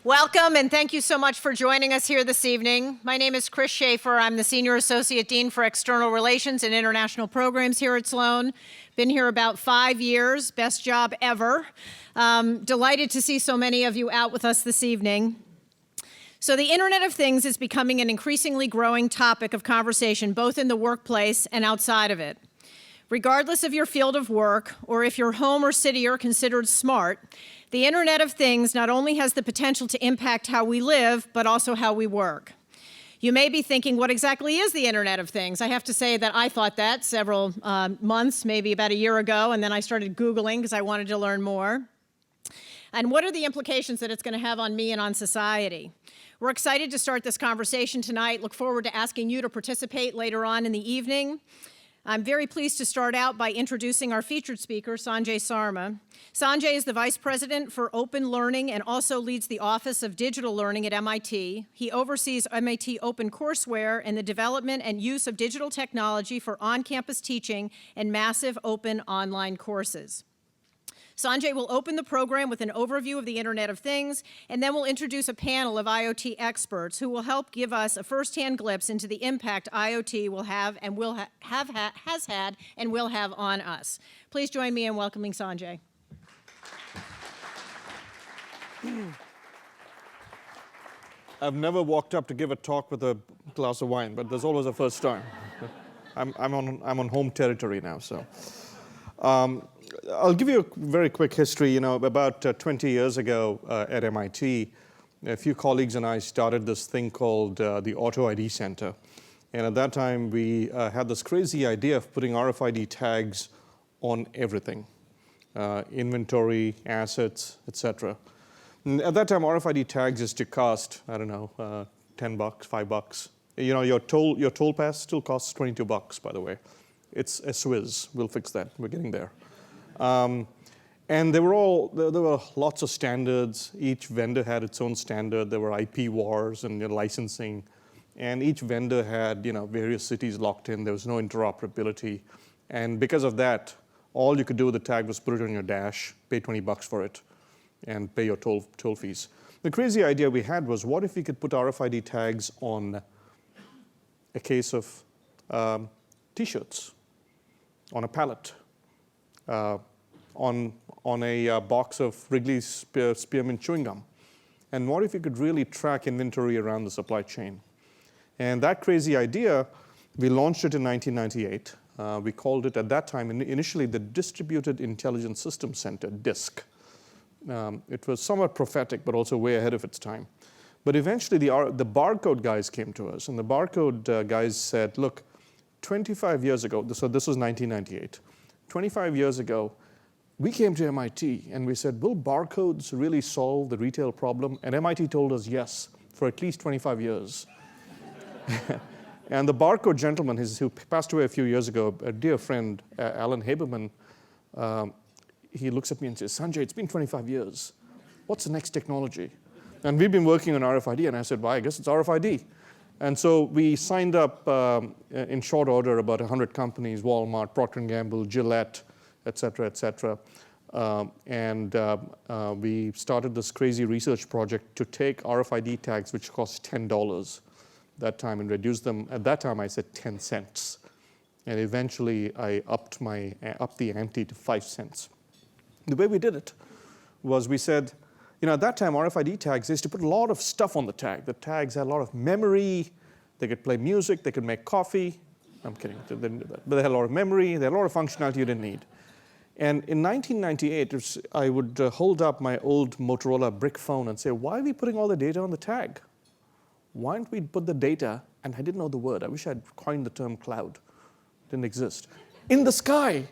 Welcome, and thank you so much for joining us here this evening. My name is Chris Schaefer. I'm the Senior Associate Dean for External Relations and International Programs here at Sloan. Been here about 5 years, best job ever. Delighted to see so many of you out with us this evening. So the Internet of Things is becoming an increasingly growing topic of conversation, both in the workplace and outside of it. Regardless of your field of work, or if your home or city are considered smart, the Internet of Things not only has the potential to impact how we live, but also how we work. You may be thinking, what exactly is the Internet of Things? I have to say that I thought that several months, maybe about a year ago, and then I started Googling because I wanted to learn more. And what are the implications that it's going to have on me and on society? We're excited to start this conversation tonight. Look forward to asking you to participate later on in the evening. I'm very pleased to start out by introducing our featured speaker, Sanjay Sarma. Sanjay is the Vice President for Open Learning and also leads the Office of Digital Learning at MIT. He oversees MIT OpenCourseware and the development and use of digital technology for on-campus teaching and massive open online courses. Sanjay will open the program with an overview of the Internet of Things, and then we'll introduce a panel of IoT experts who will help give us a first-hand glimpse into the impact IoT will have and has had and will have on us. Please join me in welcoming Sanjay. I've never walked up to give a talk with a glass of wine, but there's always a first time. I'm on home territory now, so. I'll give you a very quick history. You know, about 20 years ago at MIT, a few colleagues and I started this thing called the Auto ID Center. And at that time, we had this crazy idea of putting RFID tags on everything, inventory, assets, etc. At that time, RFID tags used to cost, I don't know, $10, $5. You know, your toll pass still costs $22, by the way. It's a Swiss. We'll fix that. We're getting there. And there were lots of standards. Each vendor had its own standard. There were IP wars and licensing. And each vendor had, various cities locked in. There was no interoperability. And because of that, all you could do with the tag was put it on your dash, pay $20 for it, and pay your toll fees. The crazy idea we had was, what if we could put RFID tags on a case of T-shirts, on a pallet, on a box of Wrigley's Spearmint chewing gum? And what if you could really track inventory around the supply chain? And that crazy idea, we launched it in 1998. We called it, at that time, initially the Distributed Intelligence Systems Center, DISC. It was somewhat prophetic, but also way ahead of its time. But eventually, the barcode guys came to us, and the barcode guys said, look, 25 years ago, so this was 1998, 25 years ago, we came to MIT and we said, will barcodes really solve the retail problem? And MIT told us yes, for at least 25 years. And the barcode gentleman, who passed away a few years ago, a dear friend, Alan Haberman, he looks at me and says, Sanjay, it's been 25 years. What's the next technology? And we've been working on RFID, and I said, well, I guess it's RFID. And so we signed up in short order about 100 companies, Walmart, Procter & Gamble, Gillette, et cetera, et cetera. And we started this crazy research project to take RFID tags, which cost $10 that time, and reduce them. At that time, I said 10 cents. And eventually, I upped the ante to 5 cents. The way we did it was we said, at that time, RFID tags used to put a lot of stuff on the tag. The tags had a lot of memory. They could play music. They could make coffee. I'm kidding. They didn't do that. But they had a lot of memory. They had a lot of functionality you didn't need. And in 1998, I would hold up my old Motorola brick phone and say, why are we putting all the data on the tag? Why don't we put the data, and I didn't know the word. I wish I'd coined the term cloud. It didn't exist. In the sky.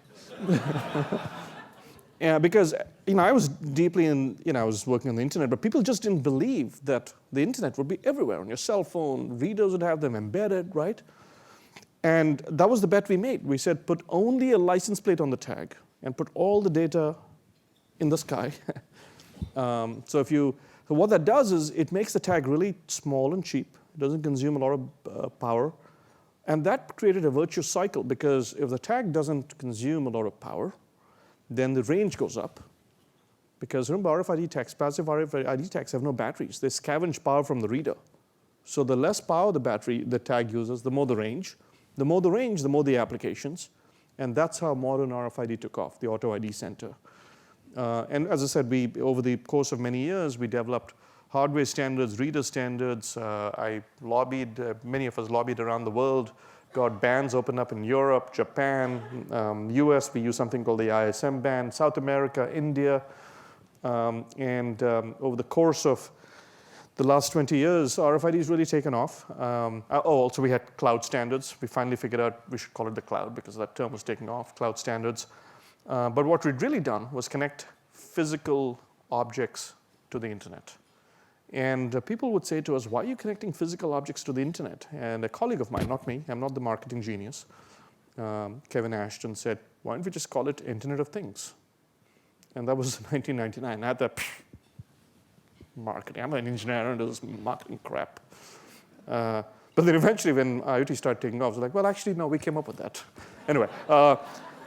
Yeah, because I was deeply I was working on the internet, but people just didn't believe that the internet would be everywhere on your cell phone. Readers would have them embedded, right? And that was the bet we made. We said, put only a license plate on the tag and put all the data in the sky. So what that does is it makes the tag really small and cheap. It doesn't consume a lot of power. And that created a virtuous cycle, because if the tag doesn't consume a lot of power, then the range goes up, Because remember, RFID tags, passive RFID tags have no batteries. They scavenge power from the reader. So the less power the tag uses, the more the range. The more the range, the more the applications. And that's how modern RFID took off, the Auto ID Center. And as I said, over the course of many years, we developed hardware standards, reader standards. Many of us lobbied around the world, got bans opened up in Europe, Japan, US. We use something called the ISM ban, South America, India. Over the course of the last 20 years, RFID has really taken off. Also we had cloud standards. We finally figured out we should call it the cloud because that term was taking off, cloud standards. But what we'd really done was connect physical objects to the internet. And people would say to us, why are you connecting physical objects to the internet? And a colleague of mine, not me, I'm not the marketing genius, Kevin Ashton said, why don't we just call it Internet of Things? And that was 1999. I had that marketing. I'm an engineer, I don't do this marketing crap. But then eventually when IoT started taking off, I was like, well, actually, no, we came up with that. Anyway,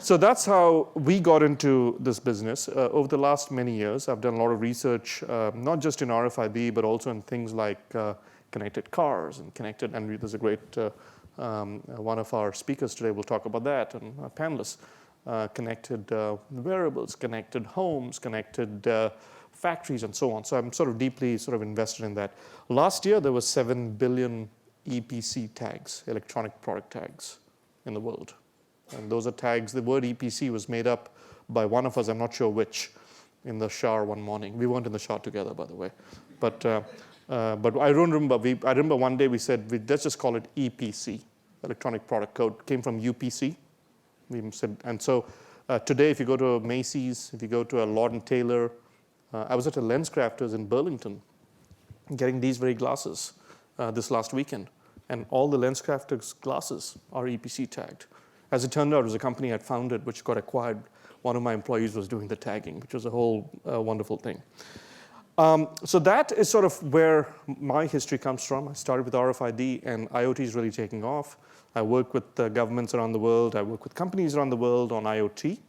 so that's how we got into this business. Over the last many years, I've done a lot of research, not just in RFID, but also in things like connected cars and connected, and there's a great, one of our speakers today will talk about that, and panelists, connected wearables, connected homes, connected factories, and so on. So I'm sort of deeply invested in that. Last year, there was 7 billion EPC tags, electronic product tags, in the world. And those are tags, the word EPC was made up by one of us, I'm not sure which, in the shower one morning. We weren't in the shower together, by the way. But I remember one day we said, let's just call it EPC, electronic product code, came from UPC. We said, and so today, if you go to a Macy's, if you go to a Lord & Taylor, I was at a Lens Crafters in Burlington getting these very glasses this last weekend. And all the Lens Crafters glasses are EPC tagged. As it turned out, it was a company I'd founded which got acquired. One of my employees was doing the tagging, which was a whole wonderful thing. So that is sort of where my history comes from. I started with RFID, and IoT is really taking off. I work with governments around the world. I work with companies around the world on IoT.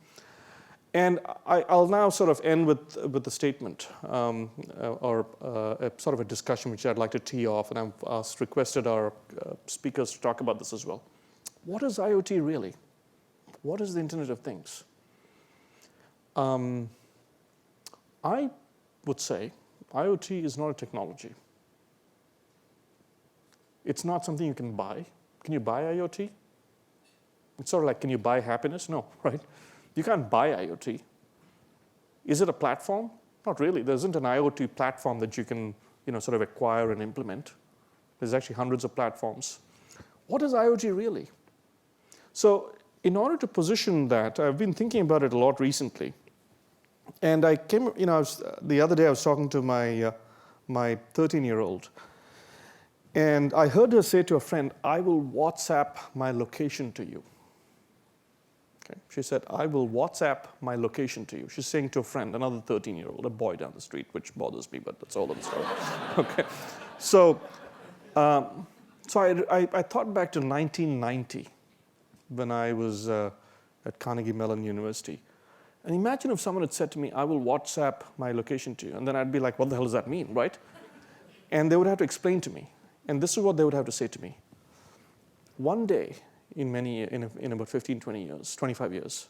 And I'll now sort of end with a statement or a sort of a discussion which I'd like to tee off, and I've requested our speakers to talk about this as well. What is IoT really? What is the Internet of Things? I would say IoT is not a technology. It's not something you can buy. Can you buy IoT? It's sort of like, can you buy happiness? No, right? You can't buy IoT. Is it a platform? Not really. There isn't an IoT platform that you can sort of acquire and implement. There's actually hundreds of platforms. What is IoT really? So in order to position that, I've been thinking about it a lot recently. And I came, the other day I was talking to my 13-year-old. And I heard her say to a friend, I will WhatsApp my location to you. Okay. She said, I will WhatsApp my location to you. She's saying to a friend, another 13-year-old, a boy down the street, which bothers me, but that's all of the story. Okay. So I thought back to 1990 when I was at Carnegie Mellon University. And imagine if someone had said to me, I will WhatsApp my location to you. And then I'd be like, what the hell does that mean, right? And they would have to explain to me. And this is what they would have to say to me. One day, in about 15, 20 years, 25 years,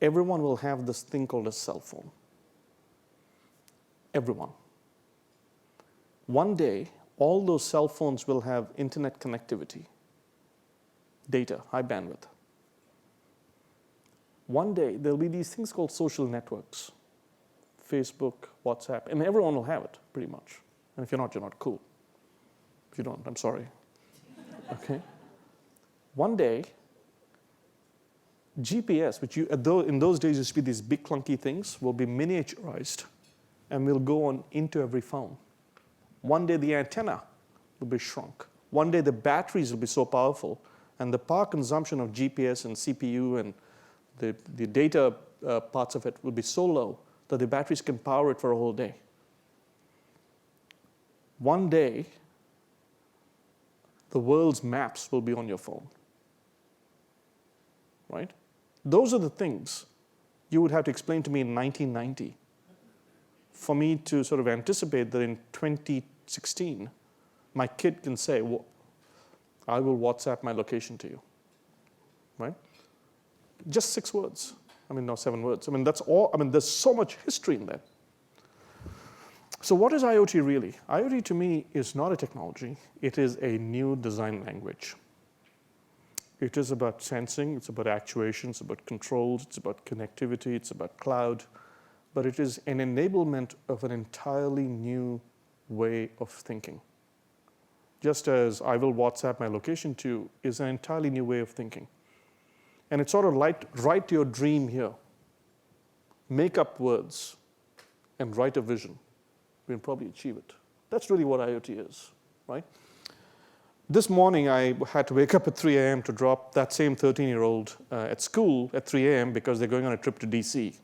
everyone will have this thing called a cell phone. Everyone. One day, all those cell phones will have internet connectivity, data, high bandwidth. One day, there'll be these things called social networks, Facebook, WhatsApp, and everyone will have it, pretty much. And if you're not cool. If you don't, I'm sorry. Okay? One day, GPS, which in those days used to be these big clunky things, will be miniaturized and will go on into every phone. One day, the antenna will be shrunk. One day, the batteries will be so powerful, and the power consumption of GPS and CPU and the data parts of it will be so low that the batteries can power it for a whole day. One day, the world's maps will be on your phone. Right? Those are the things you would have to explain to me in 1990. for me to sort of anticipate that in 2016, my kid can say, well, I will WhatsApp my location to you, right? Just 6 words. I mean, no, 7 words. I mean, that's all. I mean, there's so much history in that. So what is IoT really? IoT to me is not a technology. It is a new design language. It is about sensing, it's about actuation, it's about controls, it's about connectivity, it's about cloud, but it is an enablement of an entirely new way of thinking. Just as I will WhatsApp my location to you is an entirely new way of thinking. And it's sort of like write your dream here, make up words, and write a vision. We'll probably achieve it. That's really what IoT is, right? This morning, I had to wake up at 3 a.m. to drop that same 13-year-old at school at 3 a.m. because they're going on a trip to DC.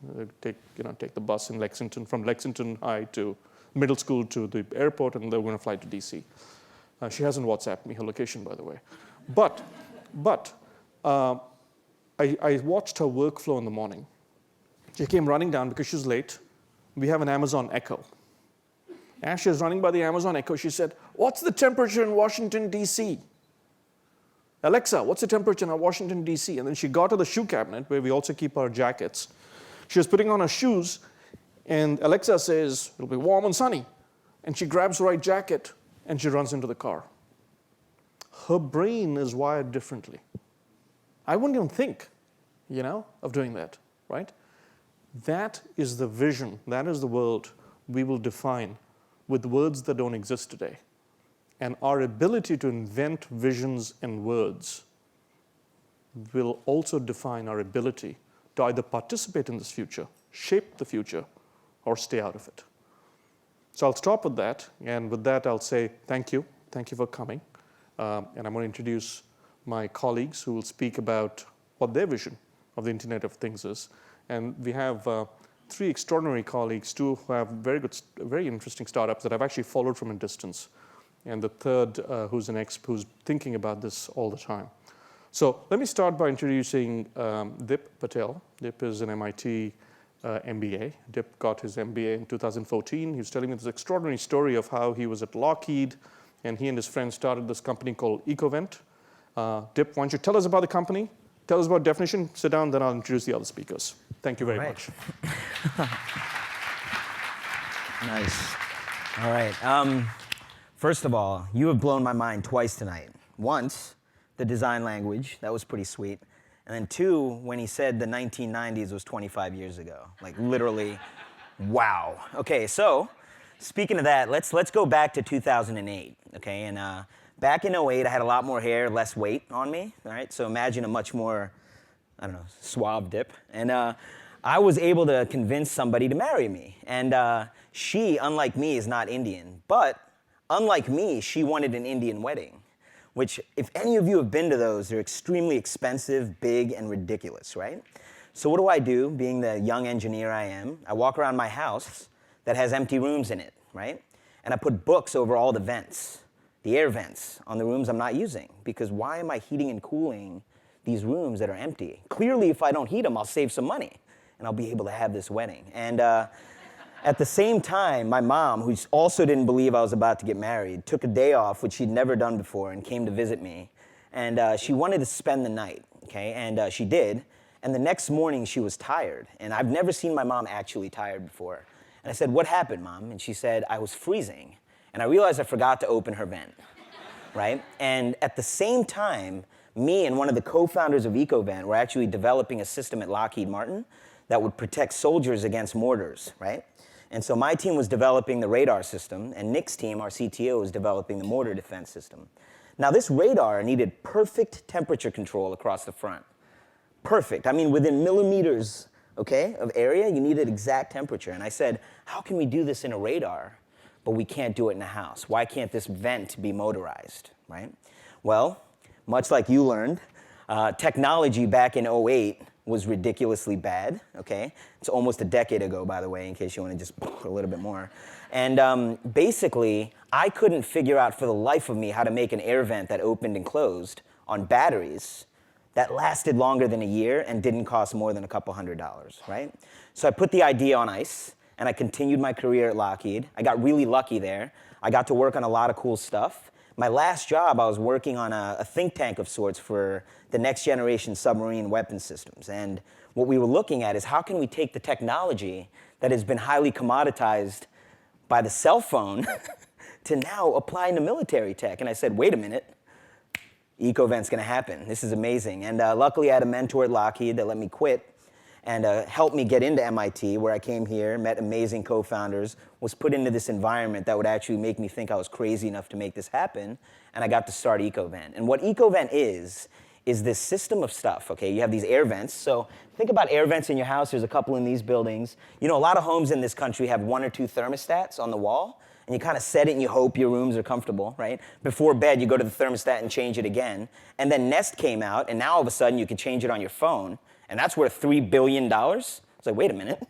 Take the bus in Lexington, from Lexington High to middle school to the airport, and they're going to fly to DC. She hasn't WhatsApped me her location, by the way. But I watched her workflow in the morning. She came running down because she was late. We have an Amazon Echo. As she was running by the Amazon Echo, she said, "What's the temperature in Washington, D.C.? Alexa, what's the temperature in Washington, D.C.?" And then she got to the shoe cabinet, where we also keep our jackets. She was putting on her shoes, and Alexa says, "It'll be warm and sunny." And she grabs the right jacket, and she runs into the car. Her brain is wired differently. I wouldn't even think, of doing that, right? That is the vision, that is the world we will define with words that don't exist today. And our ability to invent visions and words will also define our ability to either participate in this future, shape the future, or stay out of it. So I'll stop with that, and with that I'll say thank you. Thank you for coming. And I'm going to introduce my colleagues who will speak about what their vision of the Internet of Things is. And we have 3 extraordinary colleagues, 2 who have very interesting startups that I've actually followed from a distance, and the third who's thinking about this all the time. So let me start by introducing Dip Patel. Dip is an MIT MBA. Dip got his MBA in 2014. He was telling me this extraordinary story of how he was at Lockheed, and he and his friends started this company called Ecovent. Dip, why don't you tell us about the company? Tell us about definition. Sit down, then I'll introduce the other speakers. Thank you very much. Nice. All right. First of all, you have blown my mind twice tonight. Once, the design language. That was pretty sweet. And then 2, when he said the 1990s was 25 years ago. Like, literally, wow. Okay, so speaking of that, let's go back to 2008. Okay, and back in 08, I had a lot more hair, less weight on me. All right, so imagine a much more, suave Dip. And I was able to convince somebody to marry me. And she, unlike me, is not Indian. But unlike me, she wanted an Indian wedding, which, if any of you have been to those, they're extremely expensive, big, and ridiculous, right? So what do? Being the young engineer I am, I walk around my house that has empty rooms in it, right? And I put books over all the vents, the air vents on the rooms I'm not using, because why am I heating and cooling these rooms that are empty? Clearly, if I don't heat them, I'll save some money, and I'll be able to have this wedding. And at the same time, my mom, who also didn't believe I was about to get married, took a day off, which she'd never done before, and came to visit me. And she wanted to spend the night, okay? And she did. And the next morning, she was tired. And I've never seen my mom actually tired before. And I said, "What happened, Mom?" And she said, "I was freezing." And I realized I forgot to open her vent, right? And at the same time, me and one of the co-founders of Ecovent were actually developing a system at Lockheed Martin that would protect soldiers against mortars, right? And so my team was developing the radar system, and Nick's team, our CTO, was developing the mortar defense system. Now, this radar needed perfect temperature control across the front. Perfect. I mean, within millimeters, okay, of area, you needed exact temperature. And I said, how can we do this in a radar, but we can't do it in a house? Why can't this vent be motorized, right? Well, much like you learned, technology back in 08 was ridiculously bad, okay? It's almost a decade ago, by the way, in case you want to just a little bit more. And basically, I couldn't figure out for the life of me how to make an air vent that opened and closed on batteries that lasted longer than a year and didn't cost more than a couple $100s, right? So I put the idea on ice, and I continued my career at Lockheed. I got really lucky there. I got to work on a lot of cool stuff. My last job, I was working on a think tank of sorts for the next generation submarine weapon systems. And what we were looking at is how can we take the technology that has been highly commoditized by the cell phone to now apply into military tech. And I said, wait a minute, EcoVent's gonna happen. This is amazing. And luckily I had a mentor at Lockheed that let me quit and helped me get into MIT, where I came here, met amazing co-founders, was put into this environment that would actually make me think I was crazy enough to make this happen, and I got to start EcoVent. And what EcoVent is this system of stuff, okay? You have these air vents. So think about air vents in your house. There's a couple in these buildings. You know, a lot of homes in this country have 1 or 2 thermostats on the wall, and you kind of set it and you hope your rooms are comfortable, right? Before bed, you go to the thermostat and change it again. And then Nest came out, and now all of a sudden you can change it on your phone, and that's worth $3 billion. It's like, wait a minute.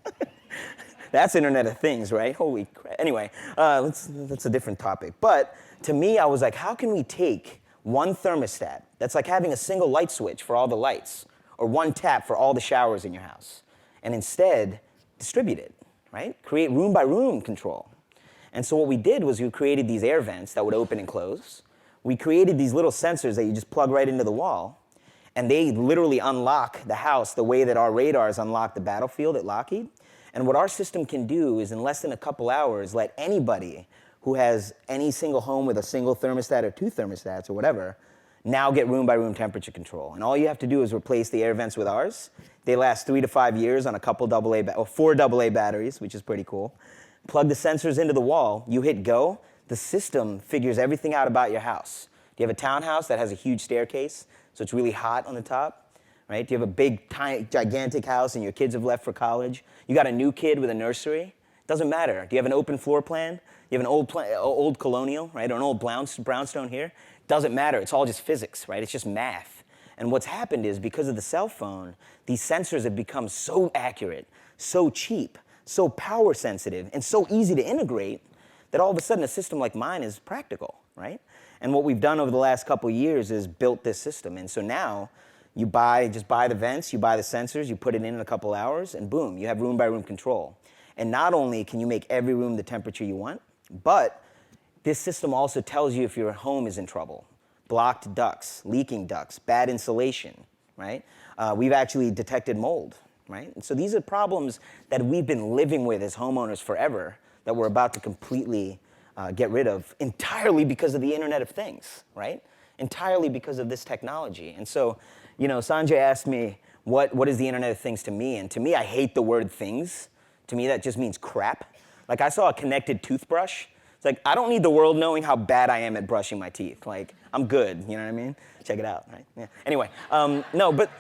That's Internet of Things, right? Holy crap. Anyway, that's a different topic. But to me, I was like, how can we take one thermostat that's like having a single light switch for all the lights, or one tap for all the showers in your house, and instead distribute it, right? Create room by room control. And so what we did was we created these air vents that would open and close. We created these little sensors that you just plug right into the wall, and they literally unlock the house the way that our radars unlock the battlefield at Lockheed. And what our system can do is in less than a couple hours let anybody who has any single home with a single thermostat or 2 thermostats or whatever now get room by room temperature control. And all you have to do is replace the air vents with ours. They last 3 to 5 years on a couple or 4 AA batteries, which is pretty cool. Plug the sensors into the wall, you hit go, the system figures everything out about your house. Do you have a townhouse that has a huge staircase, so it's really hot on the top, right? Do you have a big, tiny, gigantic house and your kids have left for college? You got a new kid with a nursery? Doesn't matter. Do you have an open floor plan? You have an old colonial, right, or an old brownstone here? Doesn't matter. It's all just physics, right? It's just math. And what's happened is because of the cell phone, these sensors have become so accurate, so cheap, so power sensitive, and so easy to integrate that all of a sudden a system like mine is practical, right? And what we've done over the last couple of years is built this system. And so now you just buy the vents, you buy the sensors, you put it in a couple hours, and boom, you have room by room control. And not only can you make every room the temperature you want, but this system also tells you if your home is in trouble. Blocked ducts, leaking ducts, bad insulation, right? We've actually detected mold, right? And so these are problems that we've been living with as homeowners forever that we're about to completely get rid of entirely because of the Internet of Things, right? Entirely because of this technology. And so, you know, Sanjay asked me, what is the Internet of Things to me? And to me, I hate the word things. To me, that just means crap. Like, I saw a connected toothbrush. It's like, I don't need the world knowing how bad I am at brushing my teeth. Like, I'm good, you know what I mean? Check it out, right? Yeah. Anyway, no, but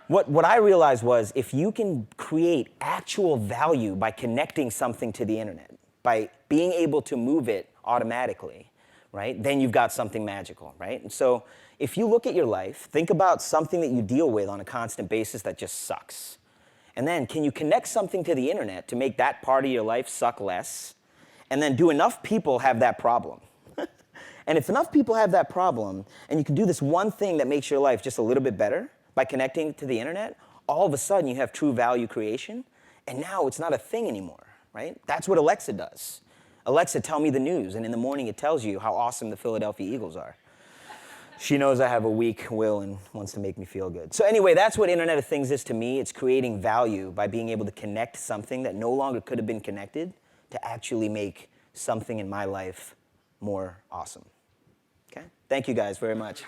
what I realized was if you can create actual value by connecting something to the internet, by being able to move it automatically, right, then you've got something magical, right? And so if you look at your life, think about something that you deal with on a constant basis that just sucks. And then can you connect something to the internet to make that part of your life suck less? And then do enough people have that problem? And if enough people have that problem, and you can do this one thing that makes your life just a little bit better by connecting to the internet, all of a sudden you have true value creation, and now it's not a thing anymore, right? That's what Alexa does. Alexa, tell me the news, and in the morning it tells you how awesome the Philadelphia Eagles are. She knows I have a weak will and wants to make me feel good. So anyway, that's what Internet of Things is to me. It's creating value by being able to connect something that no longer could have been connected to actually make something in my life more awesome. Okay? Thank you guys very much.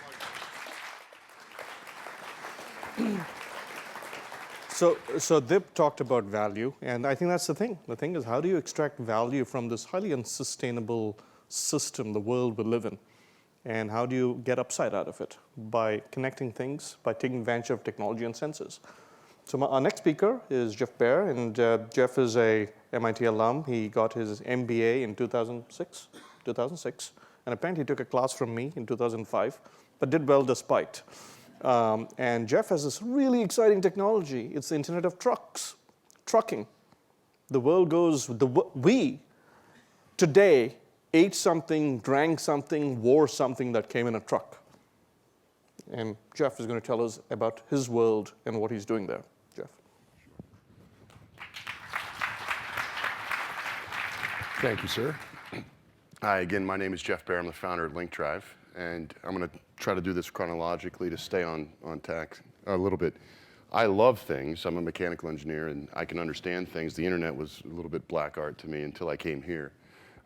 So Dip talked about value, and I think that's the thing. The thing is, how do you extract value from this highly unsustainable system, the world we live in? And how do you get upside out of it? By connecting things, by taking advantage of technology and sensors. So our next speaker is Jeff Baer, and Jeff is a MIT alum. He got his MBA in 2006, and apparently he took a class from me in 2005, but did well despite. And Jeff has this really exciting technology. It's the Internet of trucking. The world goes, we today ate something, drank something, wore something that came in a truck. And Jeff is going to tell us about his world and what he's doing there. Jeff. Thank you, sir. Hi, again, my name is Jeff Bear. I'm the founder of LinkDrive, and I'm going to try to do this chronologically to stay on tack a little bit. I love things. I'm a mechanical engineer, and I can understand things. The internet was a little bit black art to me until I came here.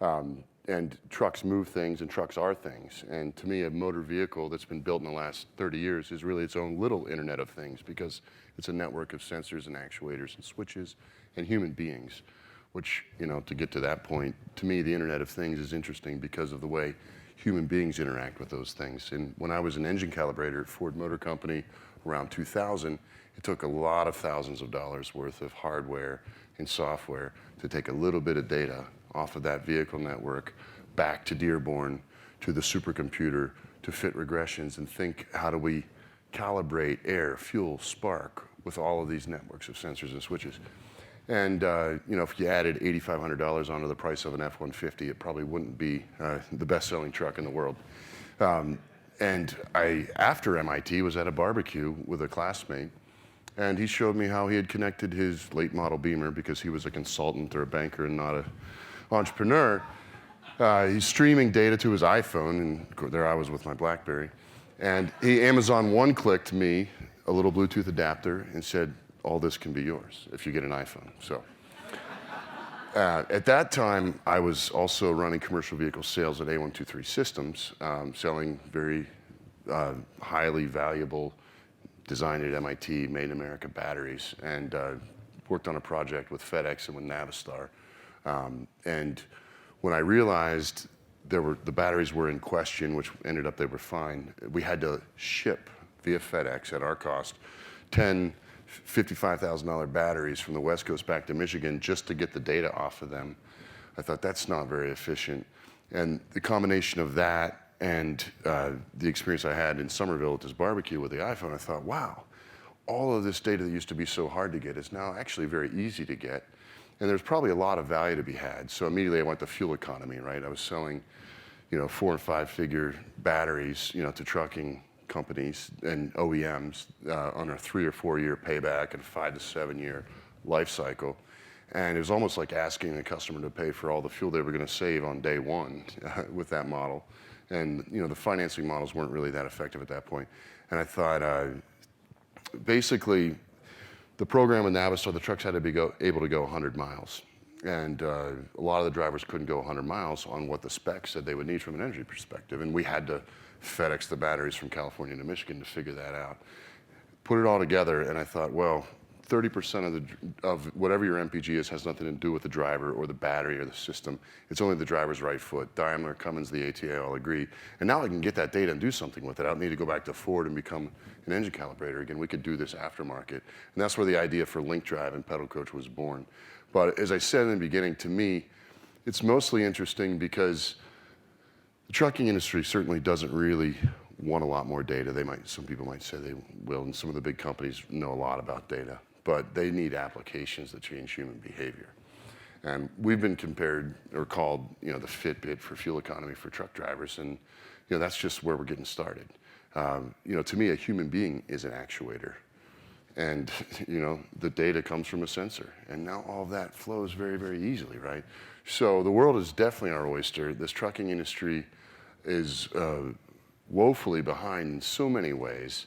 And trucks move things, and trucks are things. And to me, a motor vehicle that's been built in the last 30 years is really its own little Internet of Things, because it's a network of sensors and actuators and switches and human beings. Which, you know, to get to that point, to me, the Internet of Things is interesting because of the way human beings interact with those things. And when I was an engine calibrator at Ford Motor Company around 2000, it took a lot of thousands of dollars worth of hardware and software to take a little bit of data off of that vehicle network back to Dearborn, to the supercomputer, to fit regressions and think, how do we calibrate air, fuel, spark with all of these networks of sensors and switches? And you know, if you added $8,500 onto the price of an F-150, it probably wouldn't be the best-selling truck in the world. And I, after MIT, was at a barbecue with a classmate, and he showed me how he had connected his late model Beamer, because he was a consultant or a banker and not an entrepreneur. He's streaming data to his iPhone, and there I was with my BlackBerry. And he Amazon one-clicked me a little Bluetooth adapter and said, all this can be yours if you get an iPhone. So at that time, I was also running commercial vehicle sales at A123 Systems, selling very highly valuable, designed at MIT, made in America batteries, and worked on a project with FedEx and with Navistar. And when I realized the batteries were in question, which ended up they were fine, we had to ship via FedEx at our cost 10 $55,000 batteries from the West Coast back to Michigan just to get the data off of them. I thought that's not very efficient. And the combination of that and the experience I had in Somerville at this barbecue with the iPhone, I thought, wow, all of this data that used to be so hard to get is now actually very easy to get. And there's probably a lot of value to be had. So immediately I went to fuel economy, right? I was selling, you know, 4- and 5-figure batteries, you know, to trucking companies and OEMs on a 3- or 4-year payback and 5- to 7-year life cycle. And it was almost like asking a customer to pay for all the fuel they were going to save on day one with that model. And you know, the financing models weren't really that effective at that point. And I thought, basically, the program with Navistar, the trucks had to be able to go 100 miles. And a lot of the drivers couldn't go 100 miles on what the specs said they would need from an energy perspective. And we had to FedEx the batteries from California to Michigan to figure that out. Put it all together, and I thought, well, 30% of whatever your MPG is has nothing to do with the driver or the battery or the system. It's only the driver's right foot. Daimler, Cummins, the ATA all agree. And now I can get that data and do something with it. I don't need to go back to Ford and become an engine calibrator again. We could do this aftermarket. And that's where the idea for LinkDrive and Pedal Coach was born. But as I said in the beginning, to me, it's mostly interesting because the trucking industry certainly doesn't really want a lot more data. Some people might say they will, and some of the big companies know a lot about data, but they need applications that change human behavior. And we've been compared or called, you know, the Fitbit for fuel economy for truck drivers, and you know, that's just where we're getting started. You know, to me, a human being is an actuator. And you know, the data comes from a sensor, and now all of that flows very, very easily, right? So the world is definitely our oyster. This trucking industry is woefully behind in so many ways,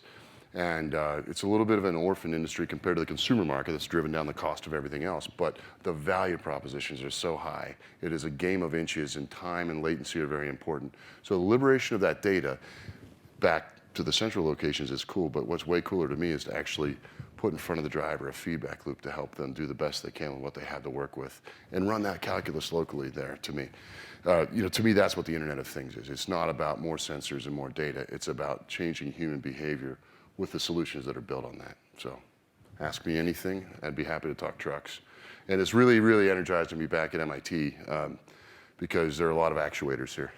and it's a little bit of an orphan industry compared to the consumer market that's driven down the cost of everything else, but the value propositions are so high. It is a game of inches, and time and latency are very important. So the liberation of that data back to the central locations is cool, but what's way cooler to me is to actually put in front of the driver a feedback loop to help them do the best they can with what they have to work with and run that calculus locally there. To me, you know, to me, that's what the Internet of Things is. It's not about more sensors and more data. It's about changing human behavior with the solutions that are built on that. So ask me anything. I'd be happy to talk trucks. And it's really, really energized to be back at MIT because there are a lot of actuators here.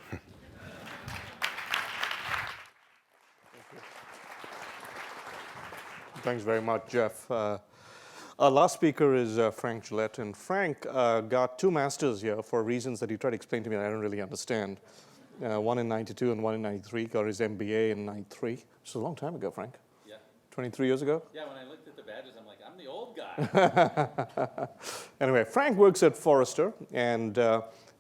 Thanks very much, Jeff. Our last speaker is Frank Gillette, and Frank got 2 masters here for reasons that he tried to explain to me and I don't really understand. One in '92 and one in '93. Got his MBA in '93. Which is a long time ago, Frank. Yeah. 23 years ago? Yeah, when I looked at the badges, I'm like, I'm the old guy. Anyway, Frank works at Forrester, and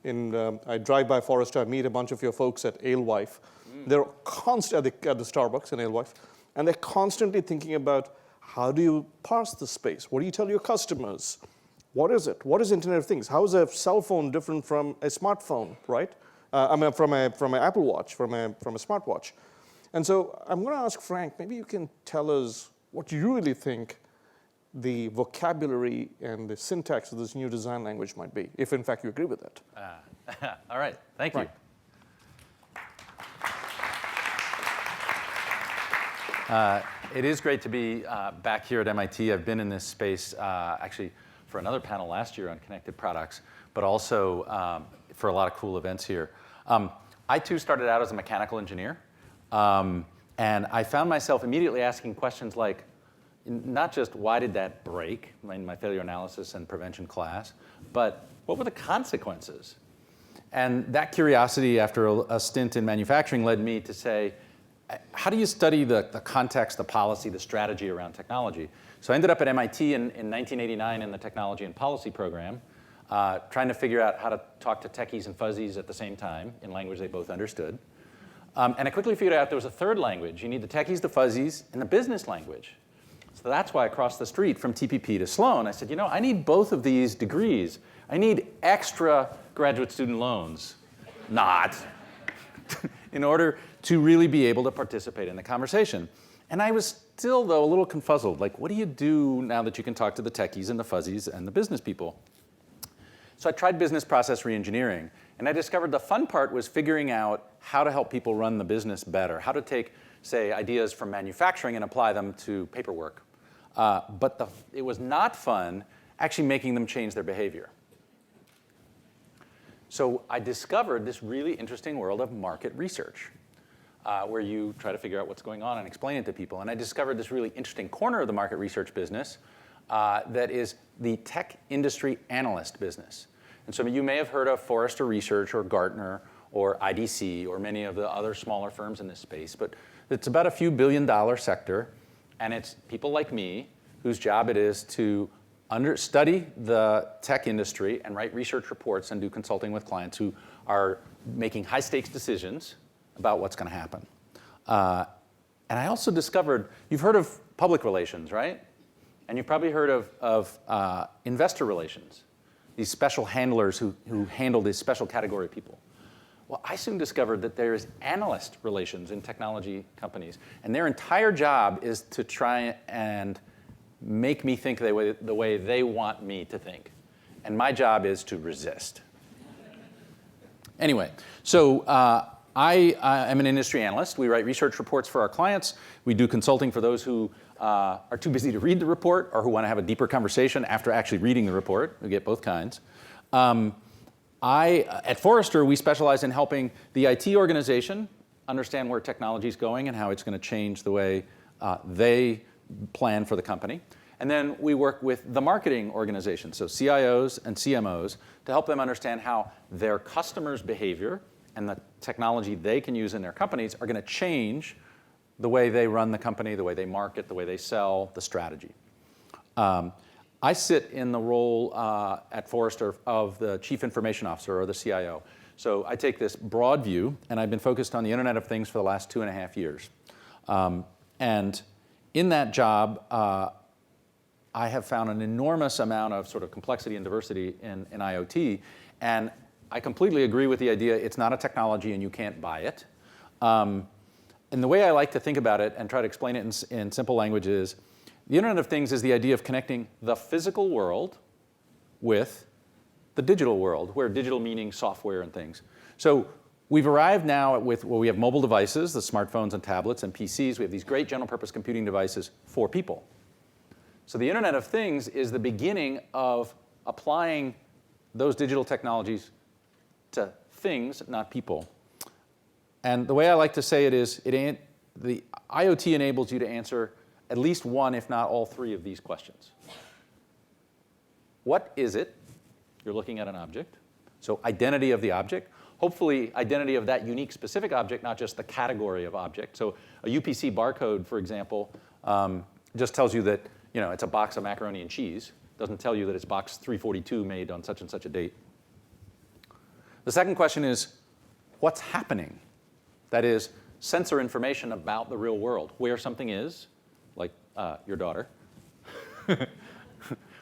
I drive by Forrester, I meet a bunch of your folks at Alewife. They're constantly at the Starbucks in Alewife, and they're constantly thinking about how do you parse the space? What do you tell your customers? What is it? What is Internet of Things? How is a cell phone different from a smartphone, right? From an Apple Watch, from a smartwatch. And so I'm going to ask Frank, maybe you can tell us what you really think the vocabulary and the syntax of this new design language might be, if in fact you agree with it. All right, thank you. It is great to be back here at MIT. I've been in this space actually for another panel last year on connected products, but also for a lot of cool events here. I too started out as a mechanical engineer, and I found myself immediately asking questions like, not just why did that break in my failure analysis and prevention class, but what were the consequences? And that curiosity after a stint in manufacturing led me to say, how do you study the context, the policy, the strategy around technology? So I ended up at MIT in 1989 in the technology and policy program, trying to figure out how to talk to techies and fuzzies at the same time in language they both understood. And I quickly figured out there was a third language. You need the techies, the fuzzies, and the business language. So that's why across the street from TPP to Sloan, I said, I need both of these degrees. I need extra graduate student loans, in order to really be able to participate in the conversation. And I was still, though, a little confuzzled. Like, what do you do now that you can talk to the techies and the fuzzies and the business people? So I tried business process reengineering, and I discovered the fun part was figuring out how to help people run the business better, how to take, say, ideas from manufacturing and apply them to paperwork. But it was not fun actually making them change their behavior. So I discovered this really interesting world of market research, where you try to figure out what's going on and explain it to people. And I discovered this really interesting corner of the market research business that is the tech industry analyst business. And so you may have heard of Forrester Research or Gartner or IDC or many of the other smaller firms in this space. But it's about a few billion-dollar sector. And it's people like me whose job it is to study the tech industry and write research reports and do consulting with clients who are making high-stakes decisions about what's going to happen. And I also discovered, you've heard of public relations, right? And you've probably heard of investor relations, these special handlers who handle this special category of people. Well, I soon discovered that there's analyst relations in technology companies, and their entire job is to try and make me think the way they want me to think. And my job is to resist. Anyway, so I am an industry analyst. We write research reports for our clients. We do consulting for those who are too busy to read the report or who want to have a deeper conversation after actually reading the report. We get both kinds. At Forrester, we specialize in helping the IT organization understand where technology is going and how it's going to change the way they plan for the company. And then we work with the marketing organization, so CIOs and CMOs, to help them understand how their customers' behavior and the technology they can use in their companies are going to change the way they run the company, the way they market, the way they sell, the strategy. I sit in the role at Forrester of the Chief Information Officer, or the CIO. So I take this broad view, and I've been focused on the Internet of Things for the last 2.5 years. And in that job, I have found an enormous amount of sort of complexity and diversity in IoT. And I completely agree with the idea it's not a technology and you can't buy it. And the way I like to think about it and try to explain it in simple language is, the Internet of Things is the idea of connecting the physical world with the digital world, where digital meaning software and things. So we've arrived now with, well, we have mobile devices, the smartphones and tablets and PCs. We have these great general purpose computing devices for people. So the Internet of Things is the beginning of applying those digital technologies to things, not people. And the way I like to say it is, the IoT enables you to answer at least one, if not all three of these questions. What is it? You're looking at an object. So identity of the object. Hopefully, identity of that unique specific object, not just the category of object. So a UPC barcode, for example, just tells you that it's a box of macaroni and cheese. Doesn't tell you that it's box 342 made on such and such a date. The second question is, what's happening? That is, sensor information about the real world, where something is, like your daughter.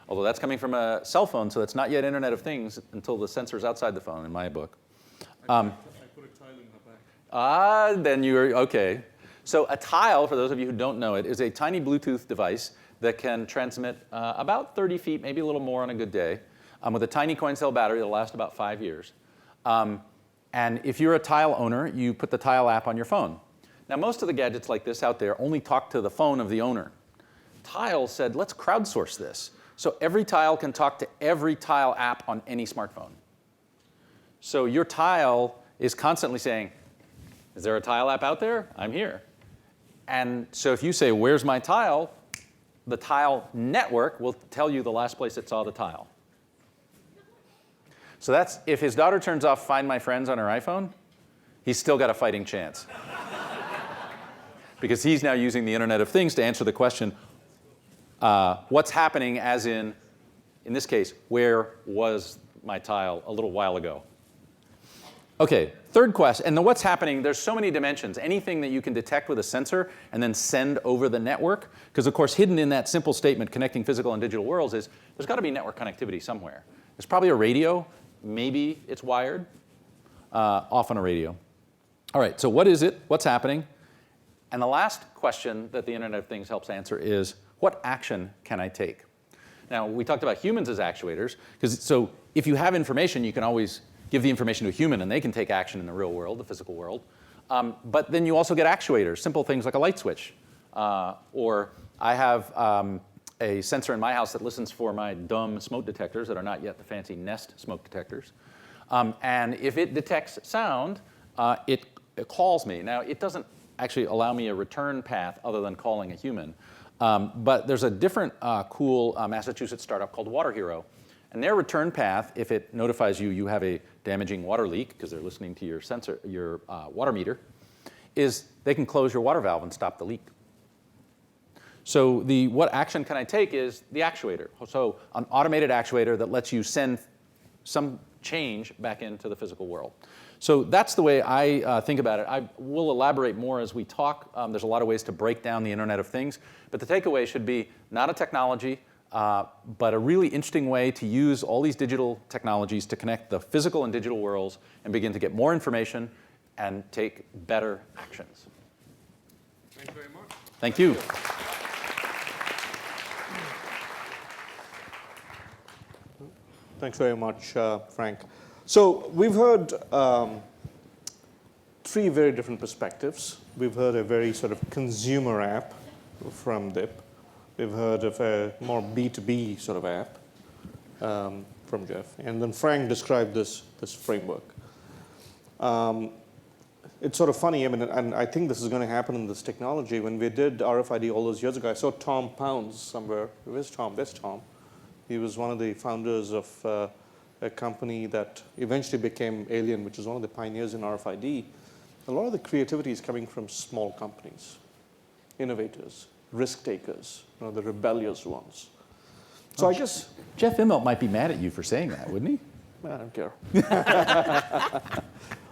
Although that's coming from a cell phone, so that's not yet Internet of Things until the sensor's outside the phone, in my book. I put a tile in her back. Then you're OK. So a tile, for those of you who don't know it, is a tiny Bluetooth device that can transmit about 30 feet, maybe a little more on a good day, with a tiny coin cell battery that'll last about 5 years. And if you're a tile owner, you put the tile app on your phone. Now, most of the gadgets like this out there only talk to the phone of the owner. Tile said, let's crowdsource this. So every tile can talk to every tile app on any smartphone. So your tile is constantly saying, is there a tile app out there? I'm here. And so if you say, where's my tile? The tile network will tell you the last place it saw the tile. So that's, if his daughter turns off Find My Friends on her iPhone, he's still got a fighting chance. Because he's now using the Internet of Things to answer the question, what's happening, as in this case, where was my tile a little while ago? OK, third question. And the what's happening, there's so many dimensions. Anything that you can detect with a sensor and then send over the network. Because, of course, hidden in that simple statement, connecting physical and digital worlds, is there's got to be network connectivity somewhere. There's probably a radio. Maybe it's wired, often a radio. All right, so what is it? What's happening? And the last question that the Internet of Things helps answer is, what action can I take? Now, we talked about humans as actuators. So if you have information, you can always give the information to a human, and they can take action in the real world, the physical world. But then you also get actuators, simple things like a light switch. Or I have a sensor in my house that listens for my dumb smoke detectors that are not yet the fancy Nest smoke detectors. And if it detects sound, it calls me. Now, it doesn't actually allow me a return path other than calling a human. But there's a different cool Massachusetts startup called Water Hero. And their return path, if it notifies you have a damaging water leak, because they're listening to your sensor, your water meter, is they can close your water valve and stop the leak. So the what action can I take is the actuator. So an automated actuator that lets you send some change back into the physical world. So that's the way I think about it. I will elaborate more as we talk. There's a lot of ways to break down the Internet of Things. But the takeaway should be not a technology, but a really interesting way to use all these digital technologies to connect the physical and digital worlds and begin to get more information and take better actions. Thank you very much. Thank you. Thanks very much, Frank. So we've heard three very different perspectives. We've heard a very sort of consumer app from Dip. We've heard of a more B2B sort of app from Jeff. And then Frank described this framework. It's sort of funny, I mean, and I think this is going to happen in this technology. When we did RFID all those years ago, I saw Tom Pounds somewhere. Where's Tom? There's Tom. He was one of the founders of a company that eventually became Alien, which is one of the pioneers in RFID. A lot of the creativity is coming from small companies, innovators, risk takers, the rebellious ones. So I guess Jeff Immelt might be mad at you for saying that, wouldn't he? I don't care.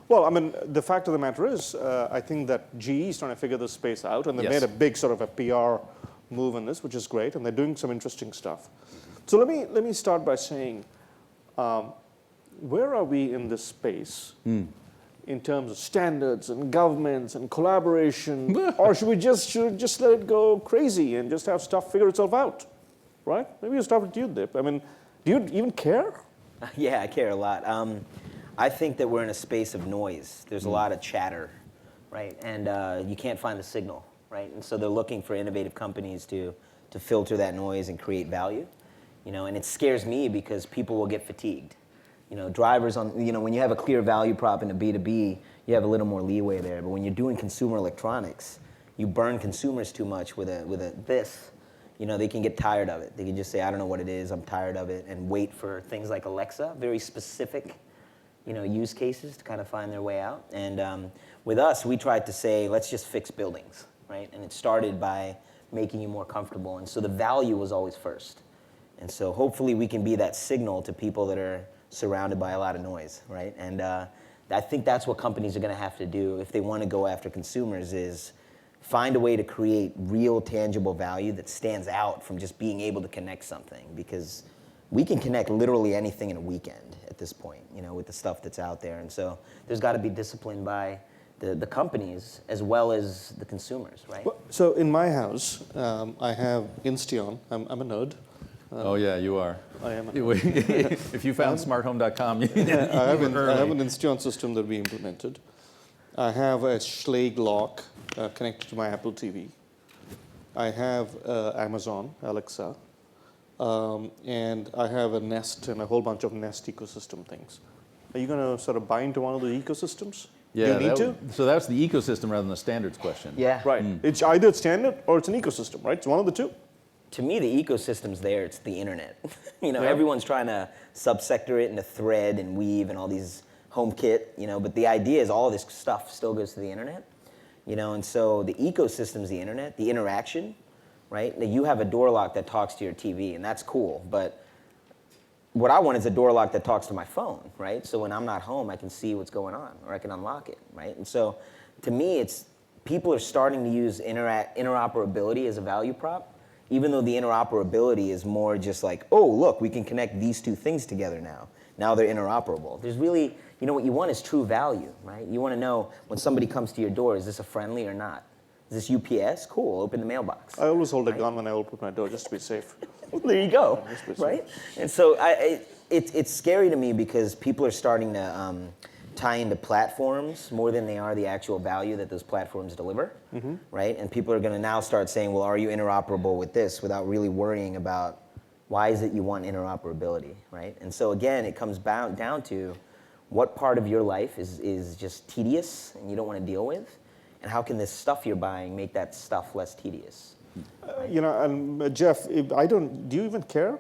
Well, I mean, the fact of the matter is, I think that GE is trying to figure this space out, and they made a big sort of a PR move on this, which is great, and they're doing some interesting stuff. So let me start by saying, where are we in this space in terms of standards and governments and collaboration, or should we just let it go crazy and just have stuff figure itself out, right? Maybe we'll start with you, Dip. I mean, do you even care? Yeah, I care a lot. I think that we're in a space of noise. There's a lot of chatter, right? And you can't find the signal, right? And so they're looking for innovative companies to filter that noise and create value. And it scares me because people will get fatigued. Drivers when you have a clear value prop in a B2B, you have a little more leeway there. But when you're doing consumer electronics, you burn consumers too much with this. They can get tired of it. They can just say, I don't know what it is, I'm tired of it, and wait for things like Alexa, very specific, use cases to kind of find their way out. And with us, we tried to say, let's just fix buildings, right? And it started by making you more comfortable. And so the value was always first. And so hopefully we can be that signal to people that are surrounded by a lot of noise, right? And I think that's what companies are going to have to do if they want to go after consumers, is find a way to create real tangible value that stands out from just being able to connect something, because we can connect literally anything in a weekend at this point, with the stuff that's out there. And so there's got to be discipline by the companies as well as the consumers, right? Well, so in my house, I have Insteon. I'm a nerd. Oh yeah, you are. I am. If you found smarthome.com, you I have early. an Insteon system that we implemented. I have a Schlage lock connected to my Apple TV. I have Amazon Alexa, and I have a Nest and a whole bunch of Nest ecosystem things. Are you going to sort of buy into one of the ecosystems? Yeah, Do you need to? So that's the ecosystem rather than the standards question. Yeah. Right. It's either standard or it's an ecosystem, right? It's one of the two. To me, the ecosystem's there. It's the internet. Everyone's trying to subsector it into thread and weave and all these HomeKit, but the idea is all of this stuff still goes to the internet, and so the ecosystem's the internet, the interaction, right? Now, you have a door lock that talks to your TV, and that's cool, but what I want is a door lock that talks to my phone, right? So when I'm not home, I can see what's going on, or I can unlock it, right? And so to me, it's people are starting to use interoperability as a value prop, even though the interoperability is more just like, oh, look, we can connect these two things together now. Now they're interoperable. There's really, what you want is true value, right? You want to know when somebody comes to your door, is this a friendly or not? Is this UPS? Cool, open the mailbox. I always hold a gun when I open my door just to be safe. There you go, right? And so it's scary to me because people are starting to tie into platforms more than they are the actual value that those platforms deliver, right? And people are going to now start saying, well, are you interoperable with this, without really worrying about why is it you want interoperability, right? And so again, it comes down to what part of your life is just tedious and you don't want to deal with, and how can this stuff you're buying make that stuff less tedious? Jeff, do you even care?